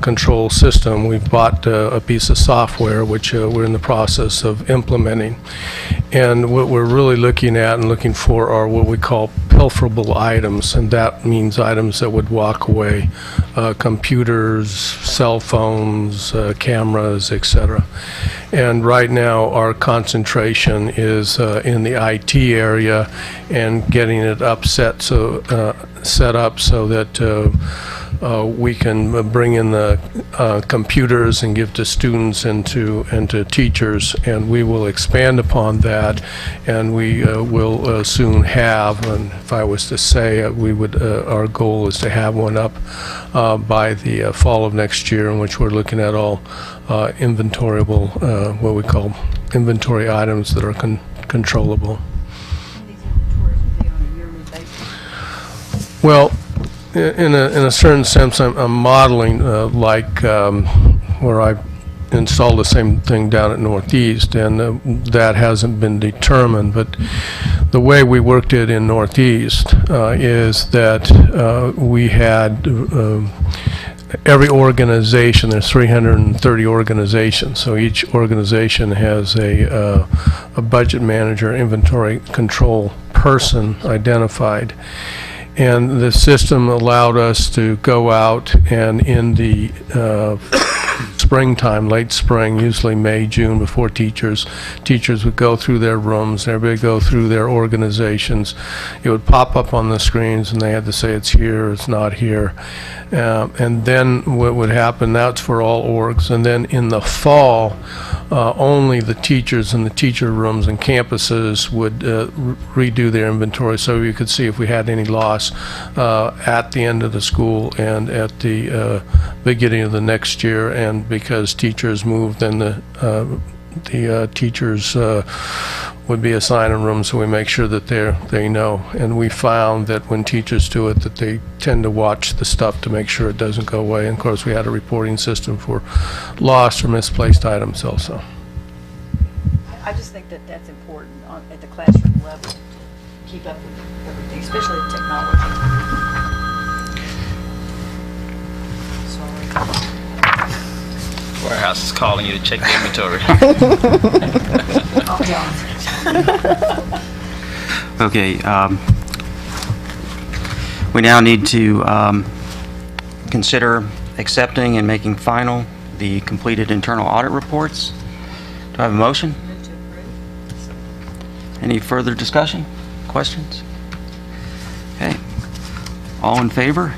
control system. We've bought a piece of software which we're in the process of implementing. And what we're really looking at and looking for are what we call pilferable items, and that means items that would walk away, computers, cell phones, cameras, etc. And right now our concentration is in the IT area and getting it set up so that we can bring in the computers and give to students and to teachers, and we will expand upon that, and we will soon have, and if I was to say, our goal is to have one up by the fall of next year, in which we're looking at all inventoriable, what we call inventory items that are controllable. Well, in a certain sense, I'm modeling like where I installed the same thing down at Northeast, and that hasn't been determined. But the way we worked it in Northeast is that we had every organization, there's 330 organizations, so each organization has a budget manager, inventory control person identified. And the system allowed us to go out, and in the springtime, late spring, usually May, June, before teachers would go through their rooms, everybody go through their organizations. It would pop up on the screens, and they had to say it's here, it's not here. And then what would happen, that's for all orgs, and then in the fall, only the teachers in the teacher rooms and campuses would redo their inventory, so you could see if we had any loss at the end of the school and at the beginning of the next year. And because teachers moved, then the teachers would be assigned a room, so we make sure that they know. And we found that when teachers do it, that they tend to watch the stuff to make sure it doesn't go away. And of course, we had a reporting system for lost or misplaced items also. I just think that that's important at the classroom level to keep up with everything, especially the technology. Warehouse is calling you to check the inventory. Okay, we now need to consider accepting and making final the completed internal audit reports. Do I have a motion? Any further discussion? Questions? Okay. All in favor?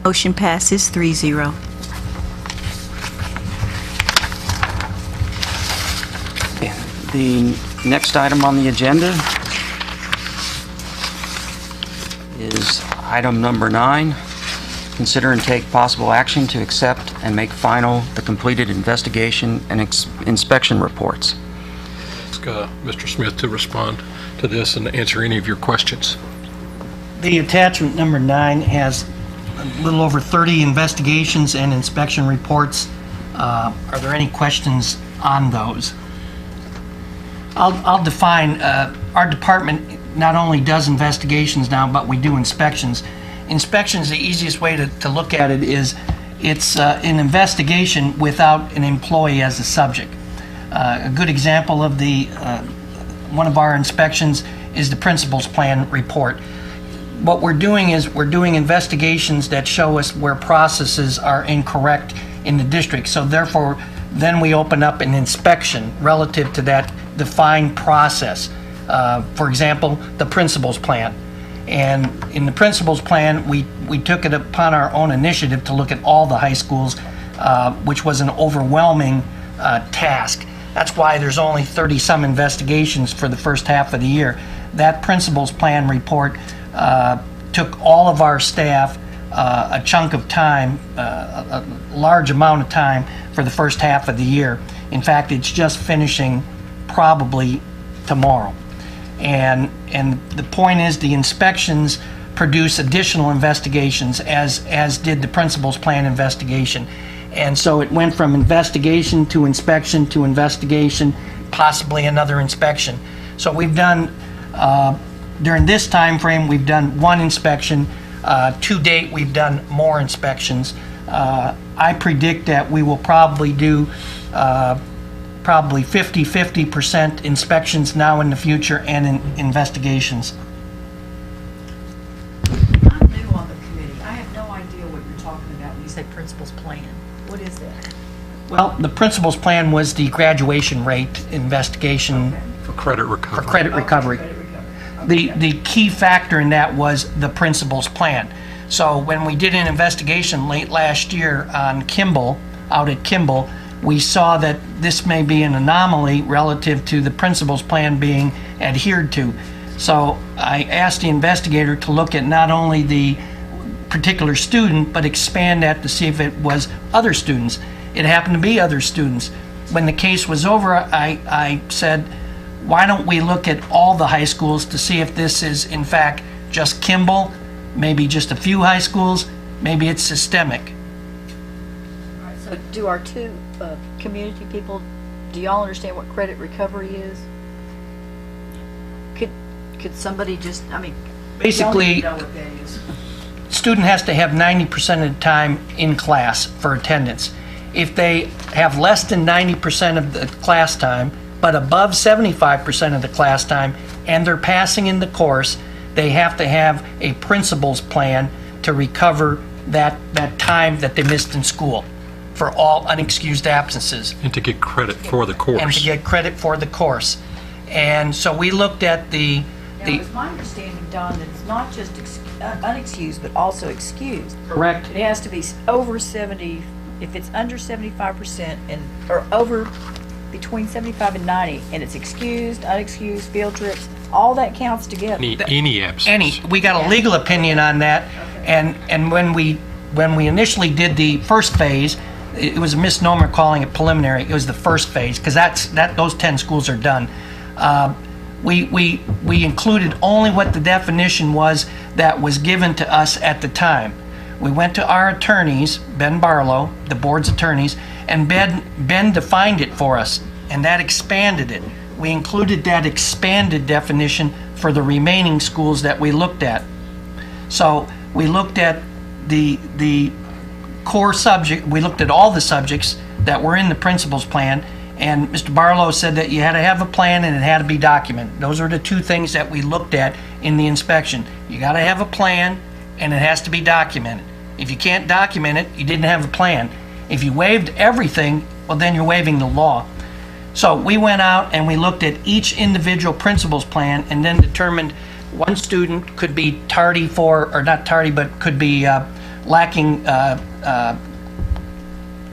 Motion passes 3-0. The next item on the agenda is item number 9. Consider and take possible action to accept and make final the completed investigation and inspection reports. Ask Mr. Smith to respond to this and answer any of your questions. The attachment number 9 has a little over 30 investigations and inspection reports. Are there any questions on those? I'll define, our department not only does investigations now, but we do inspections. Inspections, the easiest way to look at it is it's an investigation without an employee as a subject. A good example of one of our inspections is the principal's plan report. What we're doing is we're doing investigations that show us where processes are incorrect in the district. So therefore, then we open up an inspection relative to that defined process. For example, the principal's plan. And in the principal's plan, we took it upon our own initiative to look at all the high schools, which was an overwhelming task. That's why there's only 30-some investigations for the first half of the year. That principal's plan report took all of our staff a chunk of time, a large amount of time for the first half of the year. In fact, it's just finishing probably tomorrow. And the point is, the inspections produce additional investigations, as did the principal's plan investigation. And so it went from investigation to investigation, possibly another inspection. So we've done, during this time frame, we've done one inspection. To date, we've done more inspections. I predict that we will probably do probably 50% inspections now in the future and in investigations. I'm new on the committee. I have no idea what you're talking about when you say principal's plan. What is that? Well, the principal's plan was the graduation rate investigation For credit recovery. for credit recovery. The key factor in that was the principal's plan. So when we did an investigation late last year on Kimball, out at Kimball, we saw that this may be an anomaly relative to the principal's plan being adhered to. So I asked the investigator to look at not only the particular student, but expand that to see if it was other students. It happened to be other students. When the case was over, I said, why don't we look at all the high schools to see if this is in fact just Kimball, maybe just a few high schools, maybe it's systemic. So do our two community people, do y'all understand what credit recovery is? Could somebody just, I mean, Basically, y'all need to know what that is. student has to have 90% of the time in class for attendance. If they have less than 90% of the class time, but above 75% of the class time, and they're passing in the course, they have to have a principal's plan to recover that time that they missed in school for all unexcused absences. And to get credit for the course. And to get credit for the course. And so we looked at Now, it's my understanding, Don, that it's not just unexcused, but also excused. correct. It has to be over 70, if it's under 75% and, or over between 75 and 90, and it's excused, unexcused, field trips, all that counts together. Any absence. We got a legal opinion on that, and when we initially did the first phase, it was a misnomer calling it preliminary. It was the first phase, because those 10 schools are done. We included only what the definition was that was given to us at the time. We went to our attorneys, Ben Barlow, the board's attorneys, and Ben defined it for us, and that expanded it. We included that expanded definition for the remaining schools that we looked at. So we looked at the core subject, we looked at all the subjects that were in the principal's plan, and Mr. Barlow said that you had to have a plan and it had to be documented. Those are the two things that we looked at in the inspection. You got to have a plan and it has to be documented. If you can't document it, you didn't have a plan. If you waived everything, well, then you're waiving the law. So we went out and we looked at each individual principal's plan and then determined one student could be tardy for, or not tardy, but could be lacking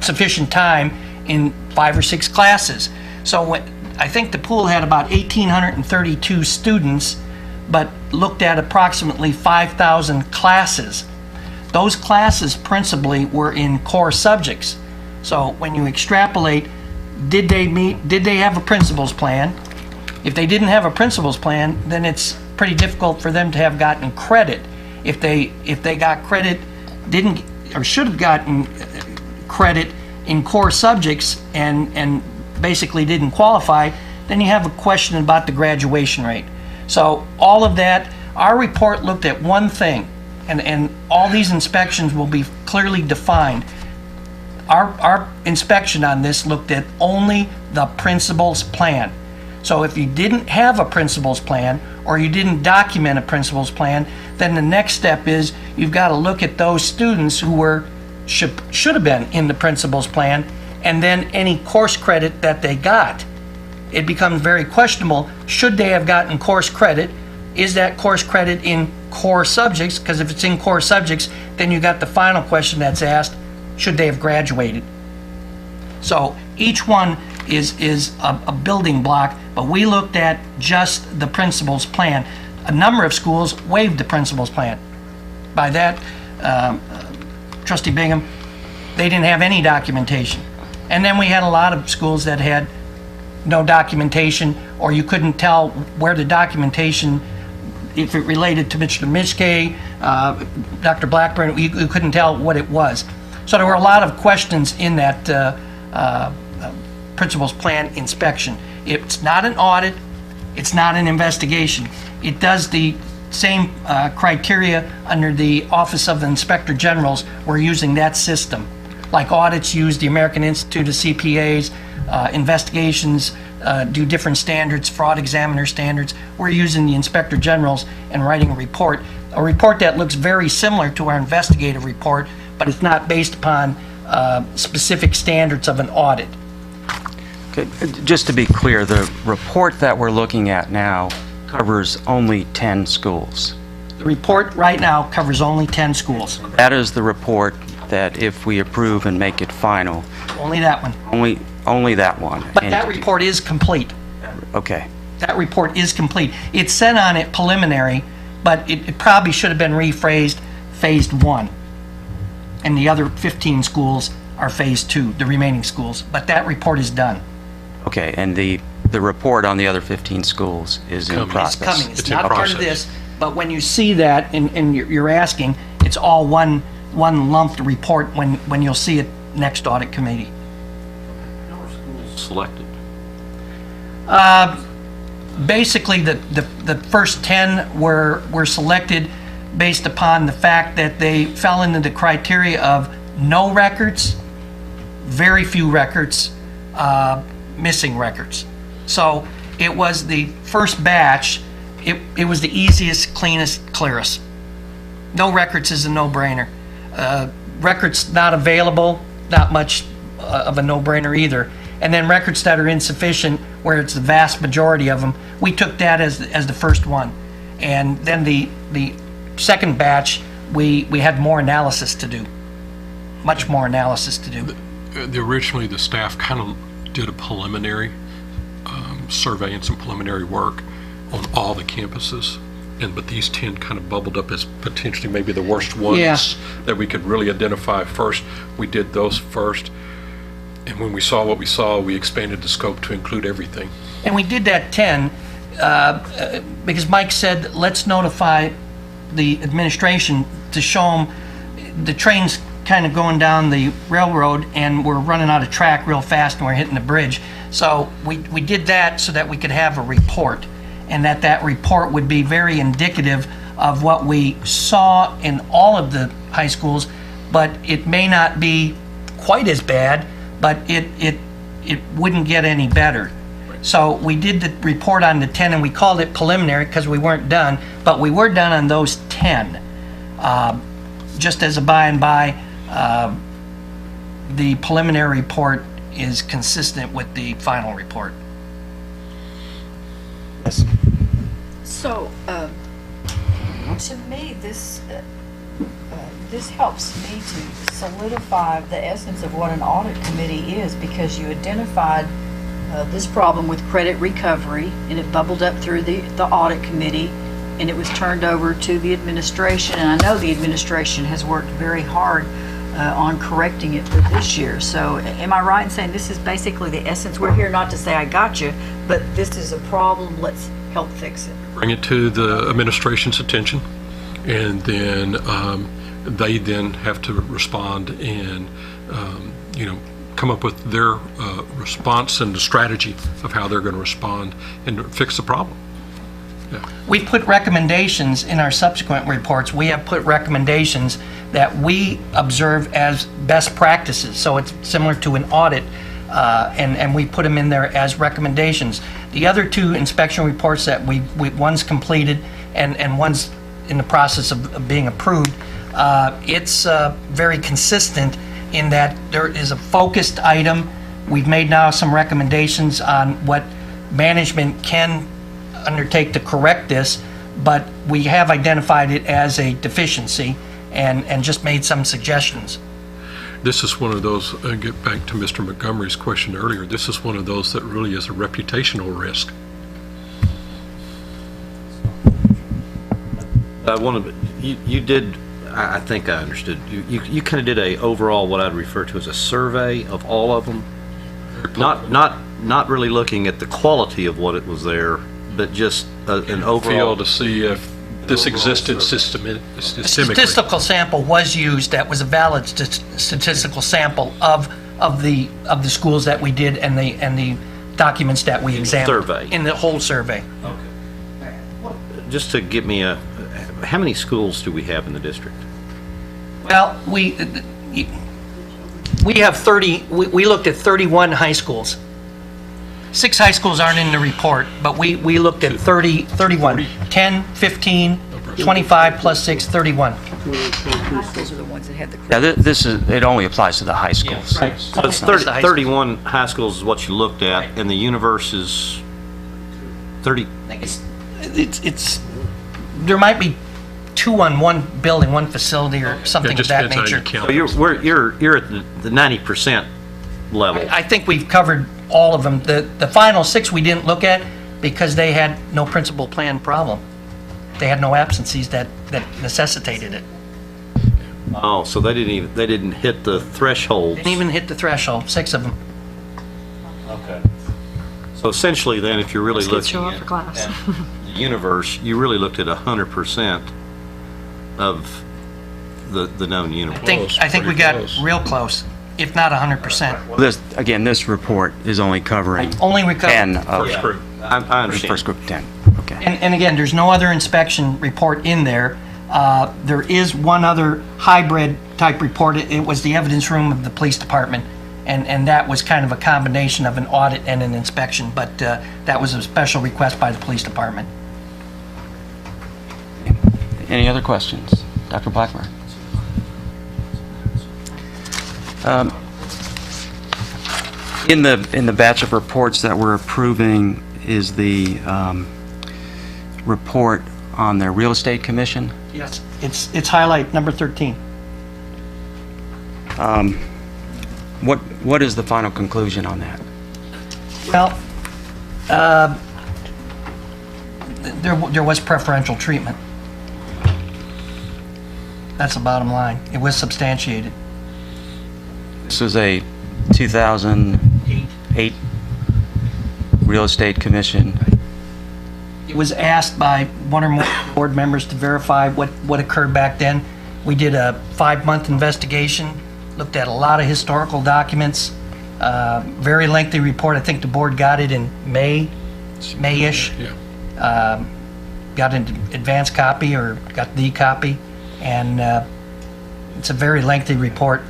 sufficient time in 5 or 6 classes. So I think the pool had about 1,832 students, but looked at approximately 5,000 classes. Those classes principally were in core subjects. So when you extrapolate, did they have a principal's plan? If they didn't have a principal's plan, then it's pretty difficult for them to have gotten credit. If they got credit, didn't or should have gotten credit in core subjects and basically didn't qualify, then you have a question about the graduation rate. So all of that, our report looked at one thing, and all these inspections will be clearly defined. Our inspection on this looked at only the principal's plan. So if you didn't have a principal's plan or you didn't document a principal's plan, then the next step is you've got to look at those students who should have been in the principal's plan, and then any course credit that they got. It becomes very questionable. Should they have gotten course credit? Is that course credit in core subjects? Because if it's in core subjects, then you got the final question that's asked, should they have graduated? So each one is a building block, but we looked at just the principal's plan. A number of schools waived the principal's plan. By that, Trustee Bingham, they didn't have any documentation. And then we had a lot of schools that had no documentation, or you couldn't tell where the documentation, if it related to Mr. Mischke, Dr. Blackburn, you couldn't tell what it was. So there were a lot of questions in that principal's plan inspection. It's not an audit, it's not an investigation. It does the same criteria under the Office of the Inspector Generals. We're using that system. Like audits use the American Institute of CPAs, investigations do different standards, fraud examiner standards. We're using the Inspector Generals and writing a report that looks very similar to our investigative report, but it's not based upon specific standards of an audit. Okay, just to be clear, the report that we're looking at now covers only 10 schools. The report right now covers only 10 schools. That is the report that if we approve and make it final, Only that one. only that one. But that report is complete. Okay. That report is complete. It said on it preliminary, but it probably should have been rephrased phased 1. And the other 15 schools are phase 2, the remaining schools. But that report is done. Okay, and the report on the other 15 schools is in Coming. process. It's coming. It's It's in not a part of process. this, but when you see that and you're asking, it's all one lumped report when you'll see it next audit committee. Selected. Basically, the first 10 were selected based upon the fact that they fell into the criteria of no records, very few records, missing records. So it was the first batch. It was the easiest, cleanest, clearest. No records is a no-brainer. Records not available, not much of a no-brainer either. And then records that are insufficient, where it's the vast majority of them, we took that as the first one. And then the second batch, we had more analysis to do, much more analysis to do. Originally, the staff kind of did a preliminary survey and some preliminary work on all the campuses. But these 10 kind of bubbled up as potentially maybe the worst ones Yeah. that we could really identify first. We did those first. And when we saw what we saw, we expanded the scope to include everything. And we did that 10 because Mike said, let's notify the administration to show them the train's kind of going down the railroad and we're running out of track real fast and we're hitting the bridge. So we did that so that we could have a report, and that report would be very indicative of what we saw in all of the high schools, but it may not be quite as bad, but it wouldn't get any better. So we did the report on the 10, and we called it preliminary because we weren't done, but we were done on those 10. Just as a by and by, the preliminary report is consistent with the final report. Yes. So, to me, this helps me to solidify the essence of what an audit committee is, because you identified this problem with credit recovery, and it bubbled up through the audit committee, and it was turned over to the administration, and I know the administration has worked very hard on correcting it for this year. So am I right in saying this is basically the essence? We're here not to say I got you, but this is a problem, let's help fix it. Bring it to the administration's attention, and then they then have to respond and, come up with their response and the strategy of how they're going to respond and fix the problem. We put recommendations in our subsequent reports. We have put recommendations that we observe as best practices. So it's similar to an audit, and we put them in there as recommendations. The other 2 inspection reports that one's completed and one's in the process of being approved, it's very consistent in that there is a focused item. We've made now some recommendations on what management can undertake to correct this, but we have identified it as a deficiency and just made some suggestions. This is one of those, get back to Mr. Montgomery's question earlier, this is one of those that really is a reputational risk. You did, I think I understood, you kind of did a overall, what I'd refer to as a survey of all of them? Not really looking at the quality of what it was there, but just an overall. Feel to see if this existed systemically. A statistical sample was used that was a valid statistical sample of the schools that we did and the documents that we examined. Survey. In the whole survey. Just to give me how many schools do we have in the district? Well, we have 30, we looked at 31 high schools. 6 high schools aren't in the report, but we looked at 31. 10, 15, 25 plus 6, 31. Those are the ones that had the. Yeah, it only applies to the high schools. Right. So it's 31 high schools is what you looked at, and the universe is 30. It's there might be 2 on one building, one facility, or something It of just that depends how you nature. count. So you're at the 90% level. I think we've covered all of them. The final 6 we didn't look at because they had no principal plan problem. They had no absences that necessitated it. Oh, so they didn't hit the thresholds. Didn't even hit the threshold, 6 of them. Okay. So essentially, then, if you're really Kids show looking up for class. at the universe, you really looked at 100% of the known universe. I think we pretty got close. real close, if not 100%. This report is only covering Only we 10 covered. of First group. I the understand. first group, 10. Okay. And again, there's no other inspection report in there. There is one other hybrid type report. It was the evidence room of the police department, and that was kind of a combination of an audit and an inspection, but that was a special request by the police department. Any other questions? Dr. Blackburn? In the batch of reports that we're approving is the report on the real estate commission. Yes. It's highlight number 13. What is the final conclusion on that? Well, there was preferential treatment. That's the bottom line. It was substantiated. This was a 2008 real estate commission. It was asked by one or more board members to verify what occurred back then. We did a 5-month investigation, looked at a lot of historical documents, very lengthy report. I think the board got it in May-ish. Yeah. Got an advance copy or got the copy, and it's a very lengthy report,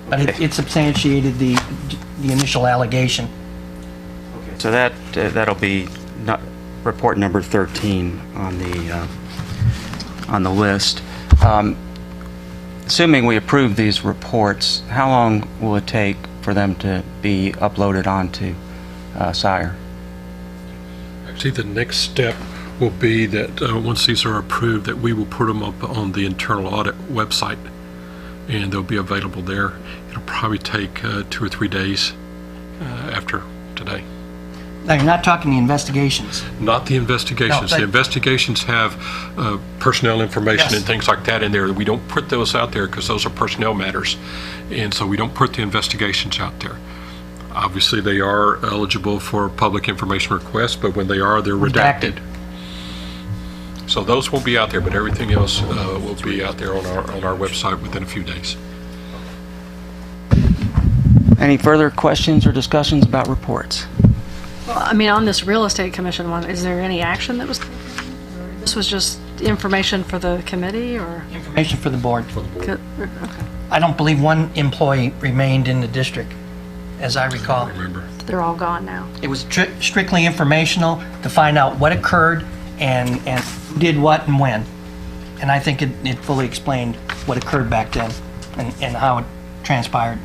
but it substantiated the initial allegation. So that'll be report number 13 on the list. Assuming we approve these reports, how long will it take for them to be uploaded onto SIRE? Actually, the next step will be that once these are approved, that we will put them up on the internal audit website, and they'll be available there. It'll probably take 2 or 3 days after today. Now, you're not talking the investigations. Not the investigations. No, The but- investigations have personnel information Yes. and things like that in there. We don't put those out there because those are personnel matters, and so we don't put the investigations out there. Obviously, they are eligible for public information requests, but when they are, they're redacted. So those won't be out there, but everything else will be out there on our website within a few days. Any further questions or discussions about reports? Well, I mean, on this real estate commission one, is there any action that was taken? Or this was just information for the committee, or? Information for the board. Okay. I don't believe one employee remained in the district, as I recall. Remember. They're all gone now. It was strictly informational to find out what occurred and who did what and when. And I think it fully explained what occurred back then and how it transpired.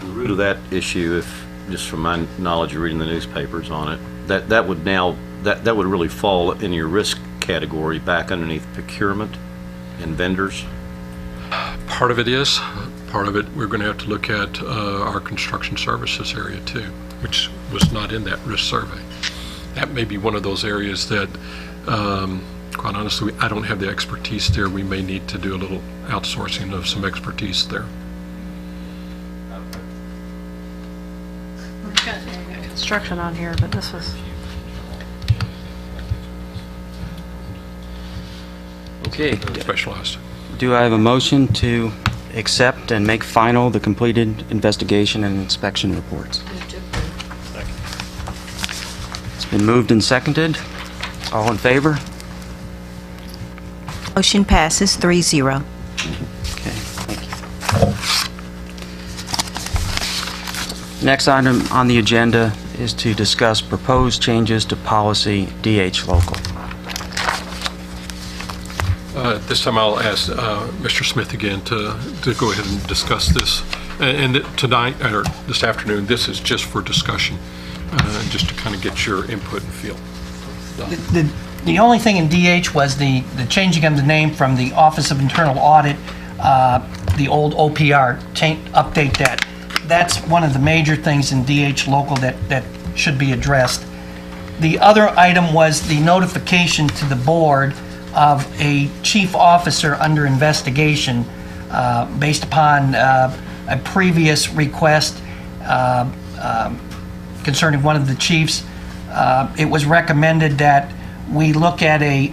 The root of that issue, if just from my knowledge of reading the newspapers on it, that would really fall in your risk category back underneath procurement and vendors. Part of it is, part of it, we're going to have to look at our construction services area too, which was not in that risk survey. That may be one of those areas that, quite honestly, I don't have the expertise there. We may need to do a little outsourcing of some expertise there. We've got construction on here, but this was... Okay. Specialized. Do I have a motion to accept and make final the completed investigation and inspection reports? It's been moved and seconded. All in favor? Motion passes 3-0. Okay, thank you. Next item on the agenda is to discuss proposed changes to policy DH local. This time I'll ask Mr. Smith again to go ahead and discuss this. And tonight, or this afternoon, this is just for discussion, just to kind of get your input and feel. The only thing in DH was the changing of the name from the Office of Internal Audit, the old OPR, update that. That's one of the major things in DH local that should be addressed. The other item was the notification to the board of a chief officer under investigation based upon a previous request concerning one of the chiefs. It was recommended that we look at a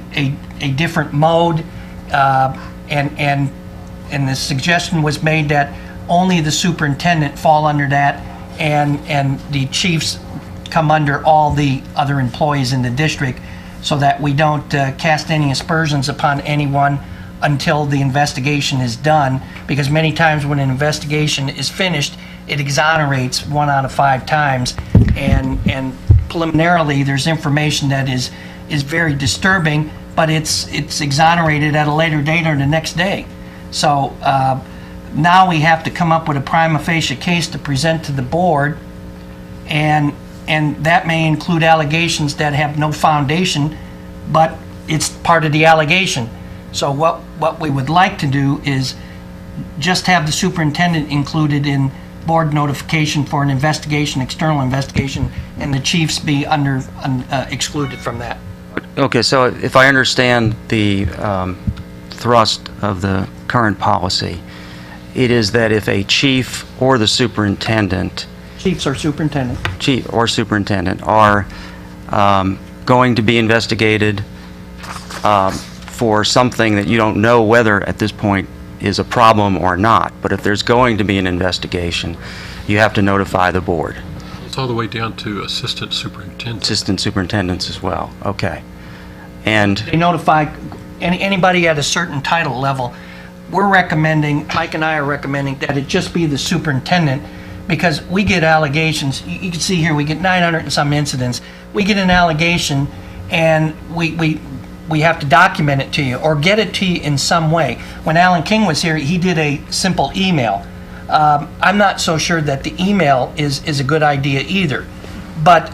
different mode, and the suggestion was made that only the superintendent fall under that, and the chiefs come under all the other employees in the district, so that we don't cast any aspersions upon anyone until the investigation is done, because many times when an investigation is finished, it exonerates 1 out of 5 times, and preliminarily there's information that is very disturbing, but it's exonerated at a later date or the next day. So now we have to come up with a prima facie case to present to the board, and that may include allegations that have no foundation, but it's part of the allegation. So what we would like to do is just have the superintendent included in board notification for an investigation, external investigation, and the chiefs be excluded from that. Okay, so if I understand the thrust of the current policy, it is that if a chief or the superintendent Chiefs or superintendent. Chief or superintendent are going to be investigated for something that you don't know whether at this point is a problem or not, but if there's going to be an investigation, you have to notify the board. It's all the way down to assistant superintendent. Assistant superintendents as well, okay. And They notify anybody at a certain title level. We're recommending, Mike and I are recommending that it just be the superintendent, because we get allegations. You can see here we get 900 and some incidents. We get an allegation and we have to document it to you or get it to you in some way. When Alan King was here, he did a simple email. I'm not so sure that the email is a good idea either. But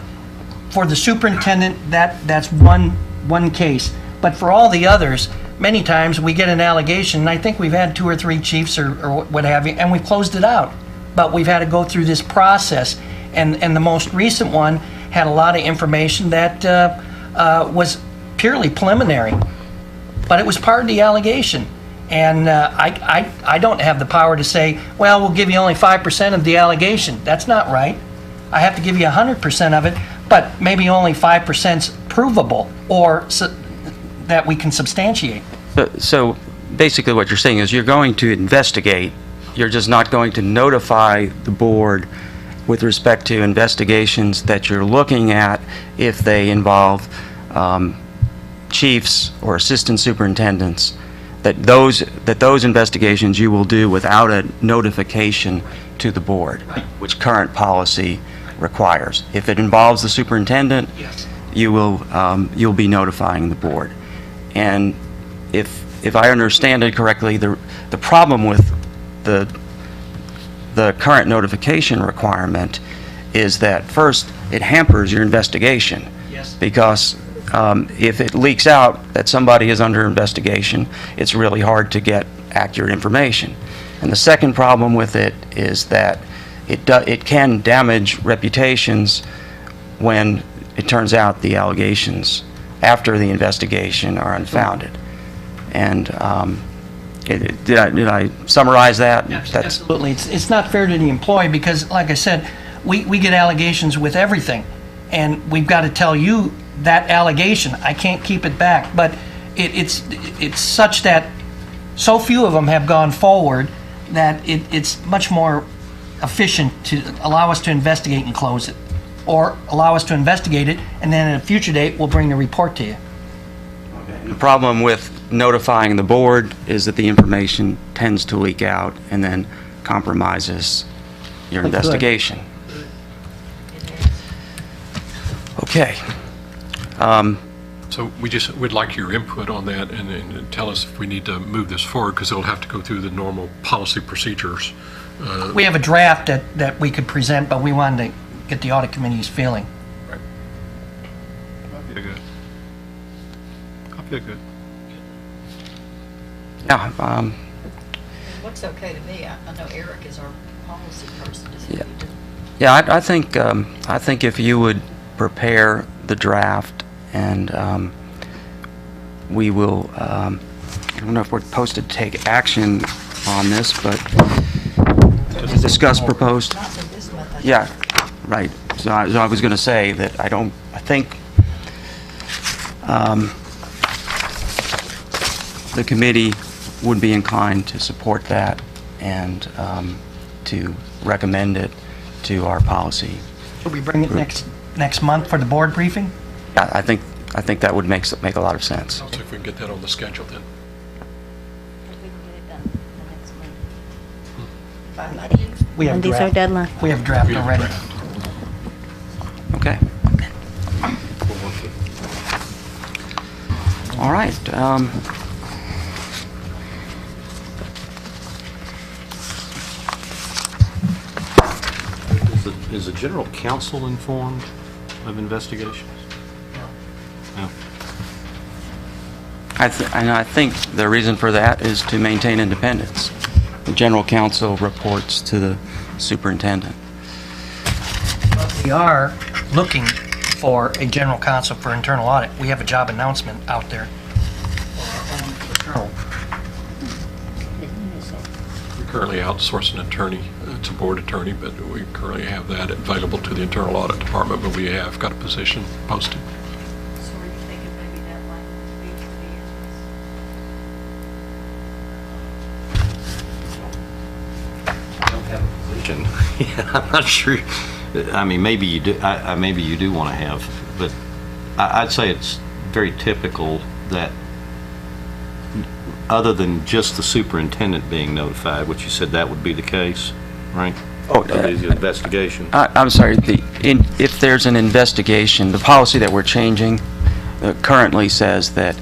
for the superintendent, that's one case. But for all the others, many times we get an allegation, and I think we've had 2 or 3 chiefs or what have you, and we've closed it out. But we've had to go through this process, and the most recent one had a lot of information that was purely preliminary, but it was part of the allegation. And I don't have the power to say, well, we'll give you only 5% of the allegation. That's not right. I have to give you 100% of it, but maybe only 5%'s provable or that we can substantiate. so basically what you're saying is you're going to investigate. You're just not going to notify the board with respect to investigations that you're looking at if they involve chiefs or assistant superintendents, that those investigations you will do without a notification to the board, which current policy requires. If it involves the superintendent, Yes. you'll be notifying the board. And if I understand it correctly, the problem with the current notification requirement is that, first, it hampers your investigation. Yes. Because if it leaks out that somebody is under investigation, it's really hard to get accurate information. And the second problem with it is that it can damage reputations when it turns out the allegations after the investigation are unfounded. And did I summarize that? Absolutely. It's not fair to the employee because, like I said, we get allegations with everything. And we've got to tell you that allegation. I can't keep it back. But it's such that so few of them have gone forward that it's much more efficient to allow us to investigate and close it. Or allow us to investigate it, and then at a future date, we'll bring the report to you. The problem with notifying the board is that the information tends to leak out and then compromises your investigation. Okay. So we'd like your input on that and tell us if we need to move this forward, because it'll have to go through the normal policy procedures. We have a draft that we could present, but we wanted to get the audit committee's feeling. Right. I feel good. I feel good. Yeah. What's okay to me, I know Eric is our policy person. Does he Yeah. need to? Yeah, I think if you would prepare the draft and we will, I don't know if we're supposed to take action on this, but discuss proposed. Not for this month, I think. Yeah, right. So I was going to say that I think the committee would be inclined to support that and to recommend it to our policy. Should we bring it next month for the board briefing? I think that would make a lot of sense. So if we can get that on the schedule then. We can get it done the next month. By Monday. We have Monday's our draft. deadline. We have draft already. Okay. All right. Is the general counsel informed of investigations? No. I think the reason for that is to maintain independence. The general counsel reports to the superintendent. We are looking for a general counsel for internal audit. We have a job announcement out there. We currently outsource an attorney. It's a board attorney, but we currently have that available to the internal audit department, but we have got a position posted. So are you thinking maybe that language needs to be in this? Yeah, I'm not sure. I mean, maybe you do. Maybe you do want to have, but I'd say it's very typical that, other than just the superintendent being notified, which you said that would be the case, right? Oh, The investigation. I'm sorry. If there's an investigation, the policy that we're changing currently says that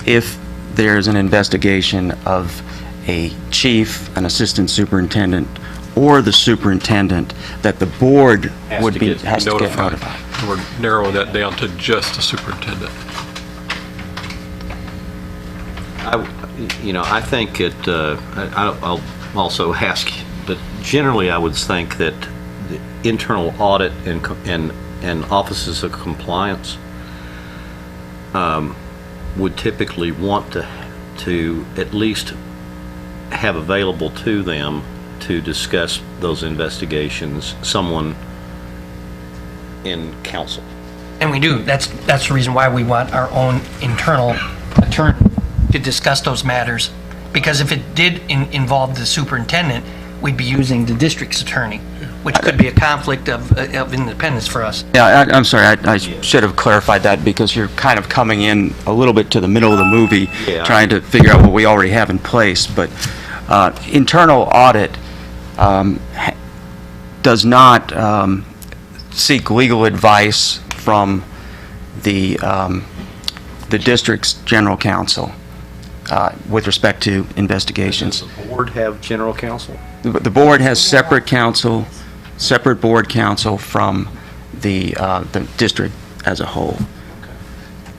if there's an investigation of a chief, an assistant superintendent, or the superintendent, that the board has to get notified. And we're narrowing that down to just the superintendent. I think I'll also ask, but generally I would think that the internal audit and offices of compliance would typically want to at least have available to them to discuss those investigations someone in council. And we do. That's the reason why we want our own internal attorney to discuss those matters. Because if it did involve the superintendent, we'd be using the district's attorney, which could be a conflict of independence for us. Yeah, I'm sorry. I should have clarified that because you're kind of coming in a little bit to the middle of the movie, trying to figure out what we already have in place. But internal audit does not seek legal advice from the district's general counsel with respect to investigations. Does the board have general counsel? The board has separate counsel, separate board counsel from the district as a whole.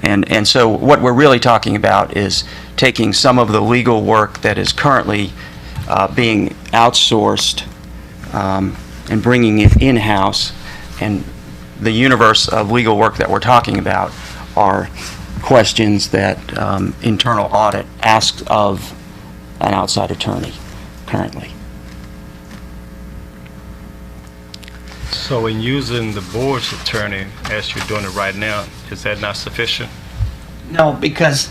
And so what we're really talking about is taking some of the legal work that is currently being outsourced and bringing it in-house, and the universe of legal work that we're talking about are questions that internal audit asks of an outside attorney currently. So in using the board's attorney, as you're doing it right now, is that not sufficient? No, because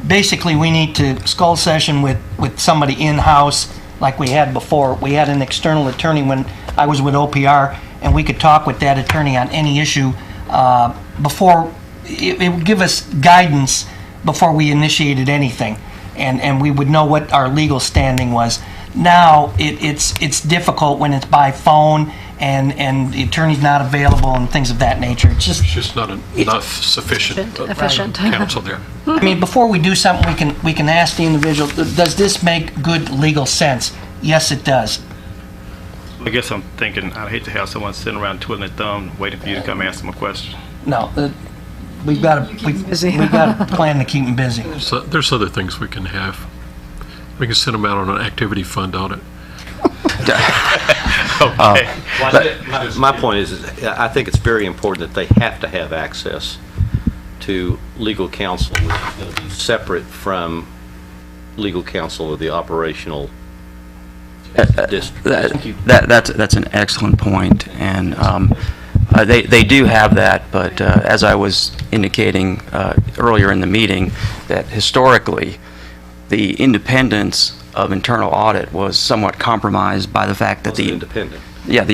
basically we need to skull session with somebody in-house like we had before. We had an external attorney when I was with OPR, and we could talk with that attorney on any issue before. It would give us guidance before we initiated anything, and we would know what our legal standing was. Now, it's difficult when it's by phone and the attorney's not available and things of that nature. It's Just not enough sufficient Efficient. counsel there. I mean, before we do something, we can ask the individual, does this make good legal sense? Yes, it does. I guess I'm thinking, I'd hate to have someone sitting around twiddling their thumb, waiting for you to come ask them a question. No, we've got to plan to keep them busy. So there's other things we can have. We can send them out on an activity fund audit. Okay. My point is, I think it's very important that they have to have access to legal counsel, which is going to be separate from legal counsel of the operational district. That's an excellent point, and they do have that, but as I was indicating earlier in the meeting, that historically the independence of internal audit was somewhat compromised by the fact that the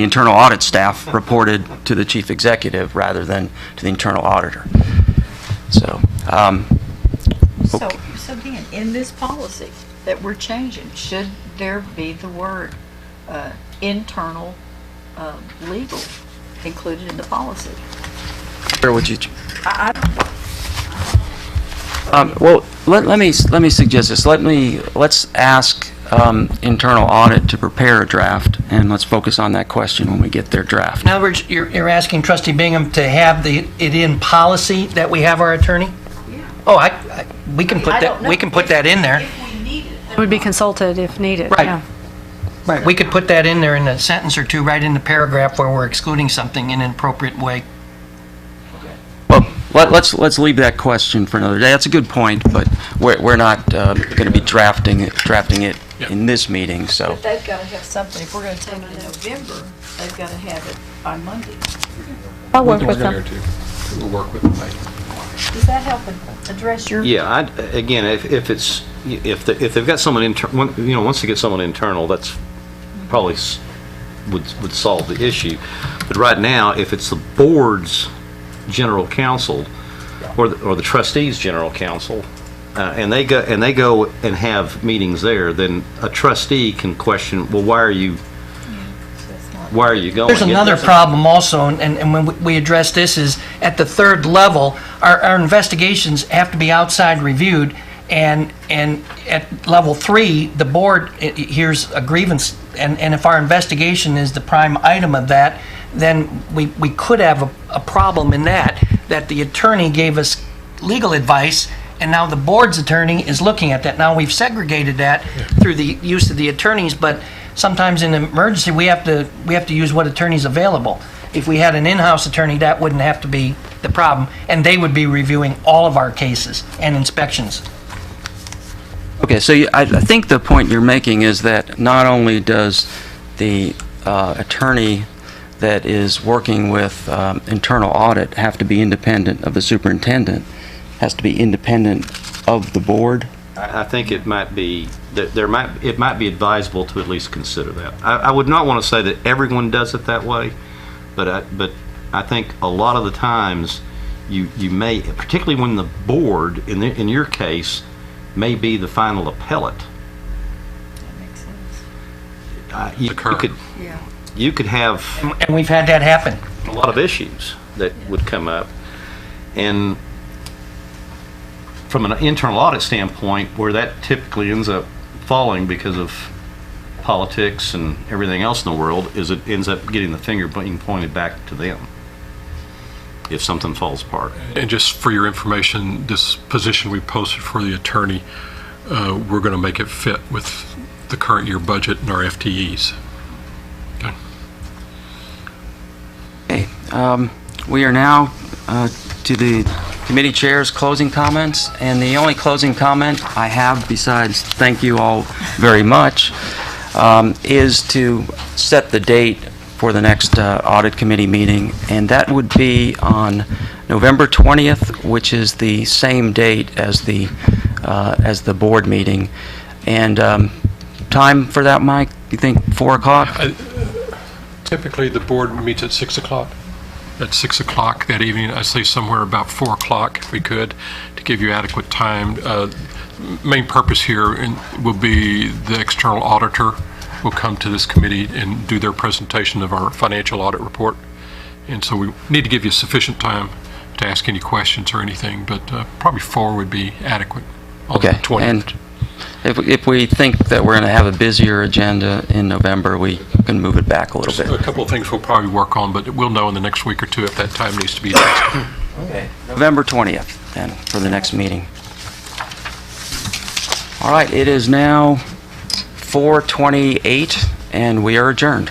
internal audit staff reported to the chief executive rather than to the internal auditor. So, So Dan, in this policy that we're changing, should there be the word internal legal included in the policy? where would you? I Well, let me suggest this. Let's ask internal audit to prepare a draft, and let's focus on that question when we get their draft. In other words, you're asking Trustee Bingham to have it in policy that we have our attorney? Yeah. Oh, we can put I don't that, know. we can put that in there. If we need it. It would be consulted if needed. Right. Yeah. Right, we could put that in there in a sentence or two, right in the paragraph where we're excluding something in an appropriate way. Well, let's leave that question for another day. That's a good point, but we're not going to be drafting it in this meeting. So But they've got to have something. If we're going to take it in November, they've got to have it by Monday. I'll work with them. We'll work with them. Does that help address your? Yeah, again, if they've got someone once they get someone internal, that's probably would solve the issue. But right now, if it's the board's general counsel or the trustees' general counsel, and they go and have meetings there, then a trustee can question, well, why are you going? There's another problem also, and when we address this, is at the third level, our investigations have to be outside reviewed, and at level 3, the board hears a grievance, and if our investigation is the prime item of that, then we could have a problem in that the attorney gave us legal advice, and now the board's attorney is looking at that. Now, we've segregated that through the use of the attorneys, but sometimes in an emergency, we have to use what attorney's available. If we had an in-house attorney, that wouldn't have to be the problem, and they would be reviewing all of our cases and inspections. okay, so I think the point you're making is that not only does the attorney that is working with internal audit have to be independent of the superintendent, has to be independent of the board. I think it might be it might be advisable to at least consider that. I would not want to say that everyone does it that way, but I think a lot of the times you may, particularly when the board in your case may be the final appellate. That makes sense. You could have And we've had that happen. a lot of issues that would come up, and from an internal audit standpoint, where that typically ends up falling because of politics and everything else in the world, is it ends up getting the finger being pointed back to them if something falls apart. And just for your information, this position we posted for the attorney, we're going to make it fit with the current year budget and our FTEs. Okay. Okay, we are now to the committee chair's closing comments, and the only closing comment I have, besides thank you all very much, is to set the date for the next audit committee meeting, and that would be on November 20th, which is the same date as the board meeting. And time for that, Mike? You think 4 o'clock? Typically, the board meets at 6 o'clock. At 6 o'clock that evening, I say somewhere about 4 o'clock, if we could, to give you adequate time. Main purpose here will be the external auditor will come to this committee and do their presentation of our financial audit report. And so we need to give you sufficient time to ask any questions or anything, but probably 4 would be adequate on the 20th. And if we think that we're going to have a busier agenda in November, we can move it back a little bit. A couple of things we'll probably work on, but we'll know in the next week or two if that time needs to be adjusted. Okay. November 20th, then, for the next meeting. All right, it is now 4:28, and we are adjourned.